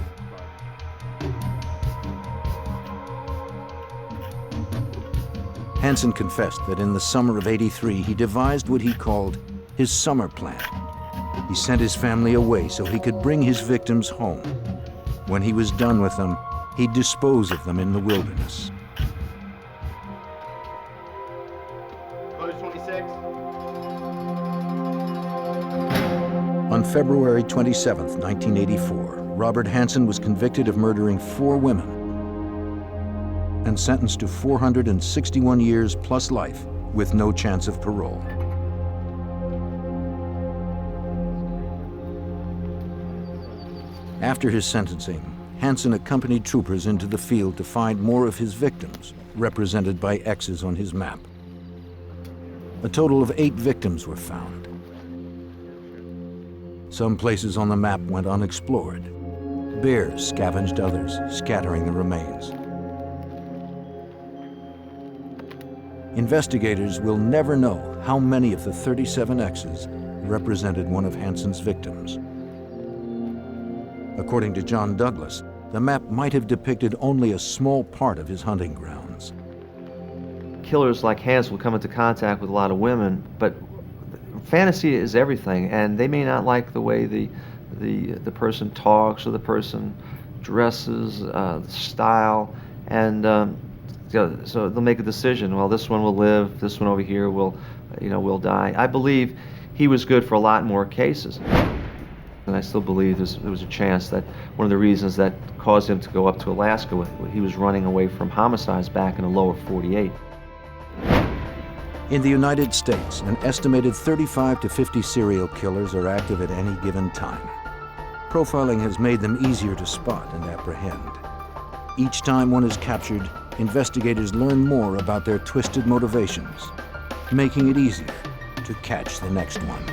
Hansen confessed that in the summer of '83, he devised what he called his summer plan. He sent his family away so he could bring his victims home. When he was done with them, he'd dispose of them in the wilderness. Code 26. On February 27, 1984, Robert Hansen was convicted of murdering 4 women and sentenced to 461 years plus life with no chance of parole. After his sentencing, Hansen accompanied troopers into the field to find more of his victims, represented by X's on his map. A total of 8 victims were found. Some places on the map went unexplored. Bears scavenged others, scattering the remains. Investigators will never know how many of the 37 X's represented one of Hansen's victims. According to John Douglas, the map might have depicted only a small part of his hunting grounds. Killers like Hansen will come into contact with a lot of women, but fantasy is everything, and they may not like the way the person talks or the person dresses, the style, and so they'll make a decision. Well, this one will live. This one over here will die. I believe he was good for a lot more cases, and I still believe there was a chance that one of the reasons that caused him to go up to Alaska, he was running away from homicides back in the lower 48. In the United States, an estimated 35 to 50 serial killers are active at any given time. Profiling has made them easier to spot and apprehend. Each time one is captured, investigators learn more about their twisted motivations, making it easier to catch the next one.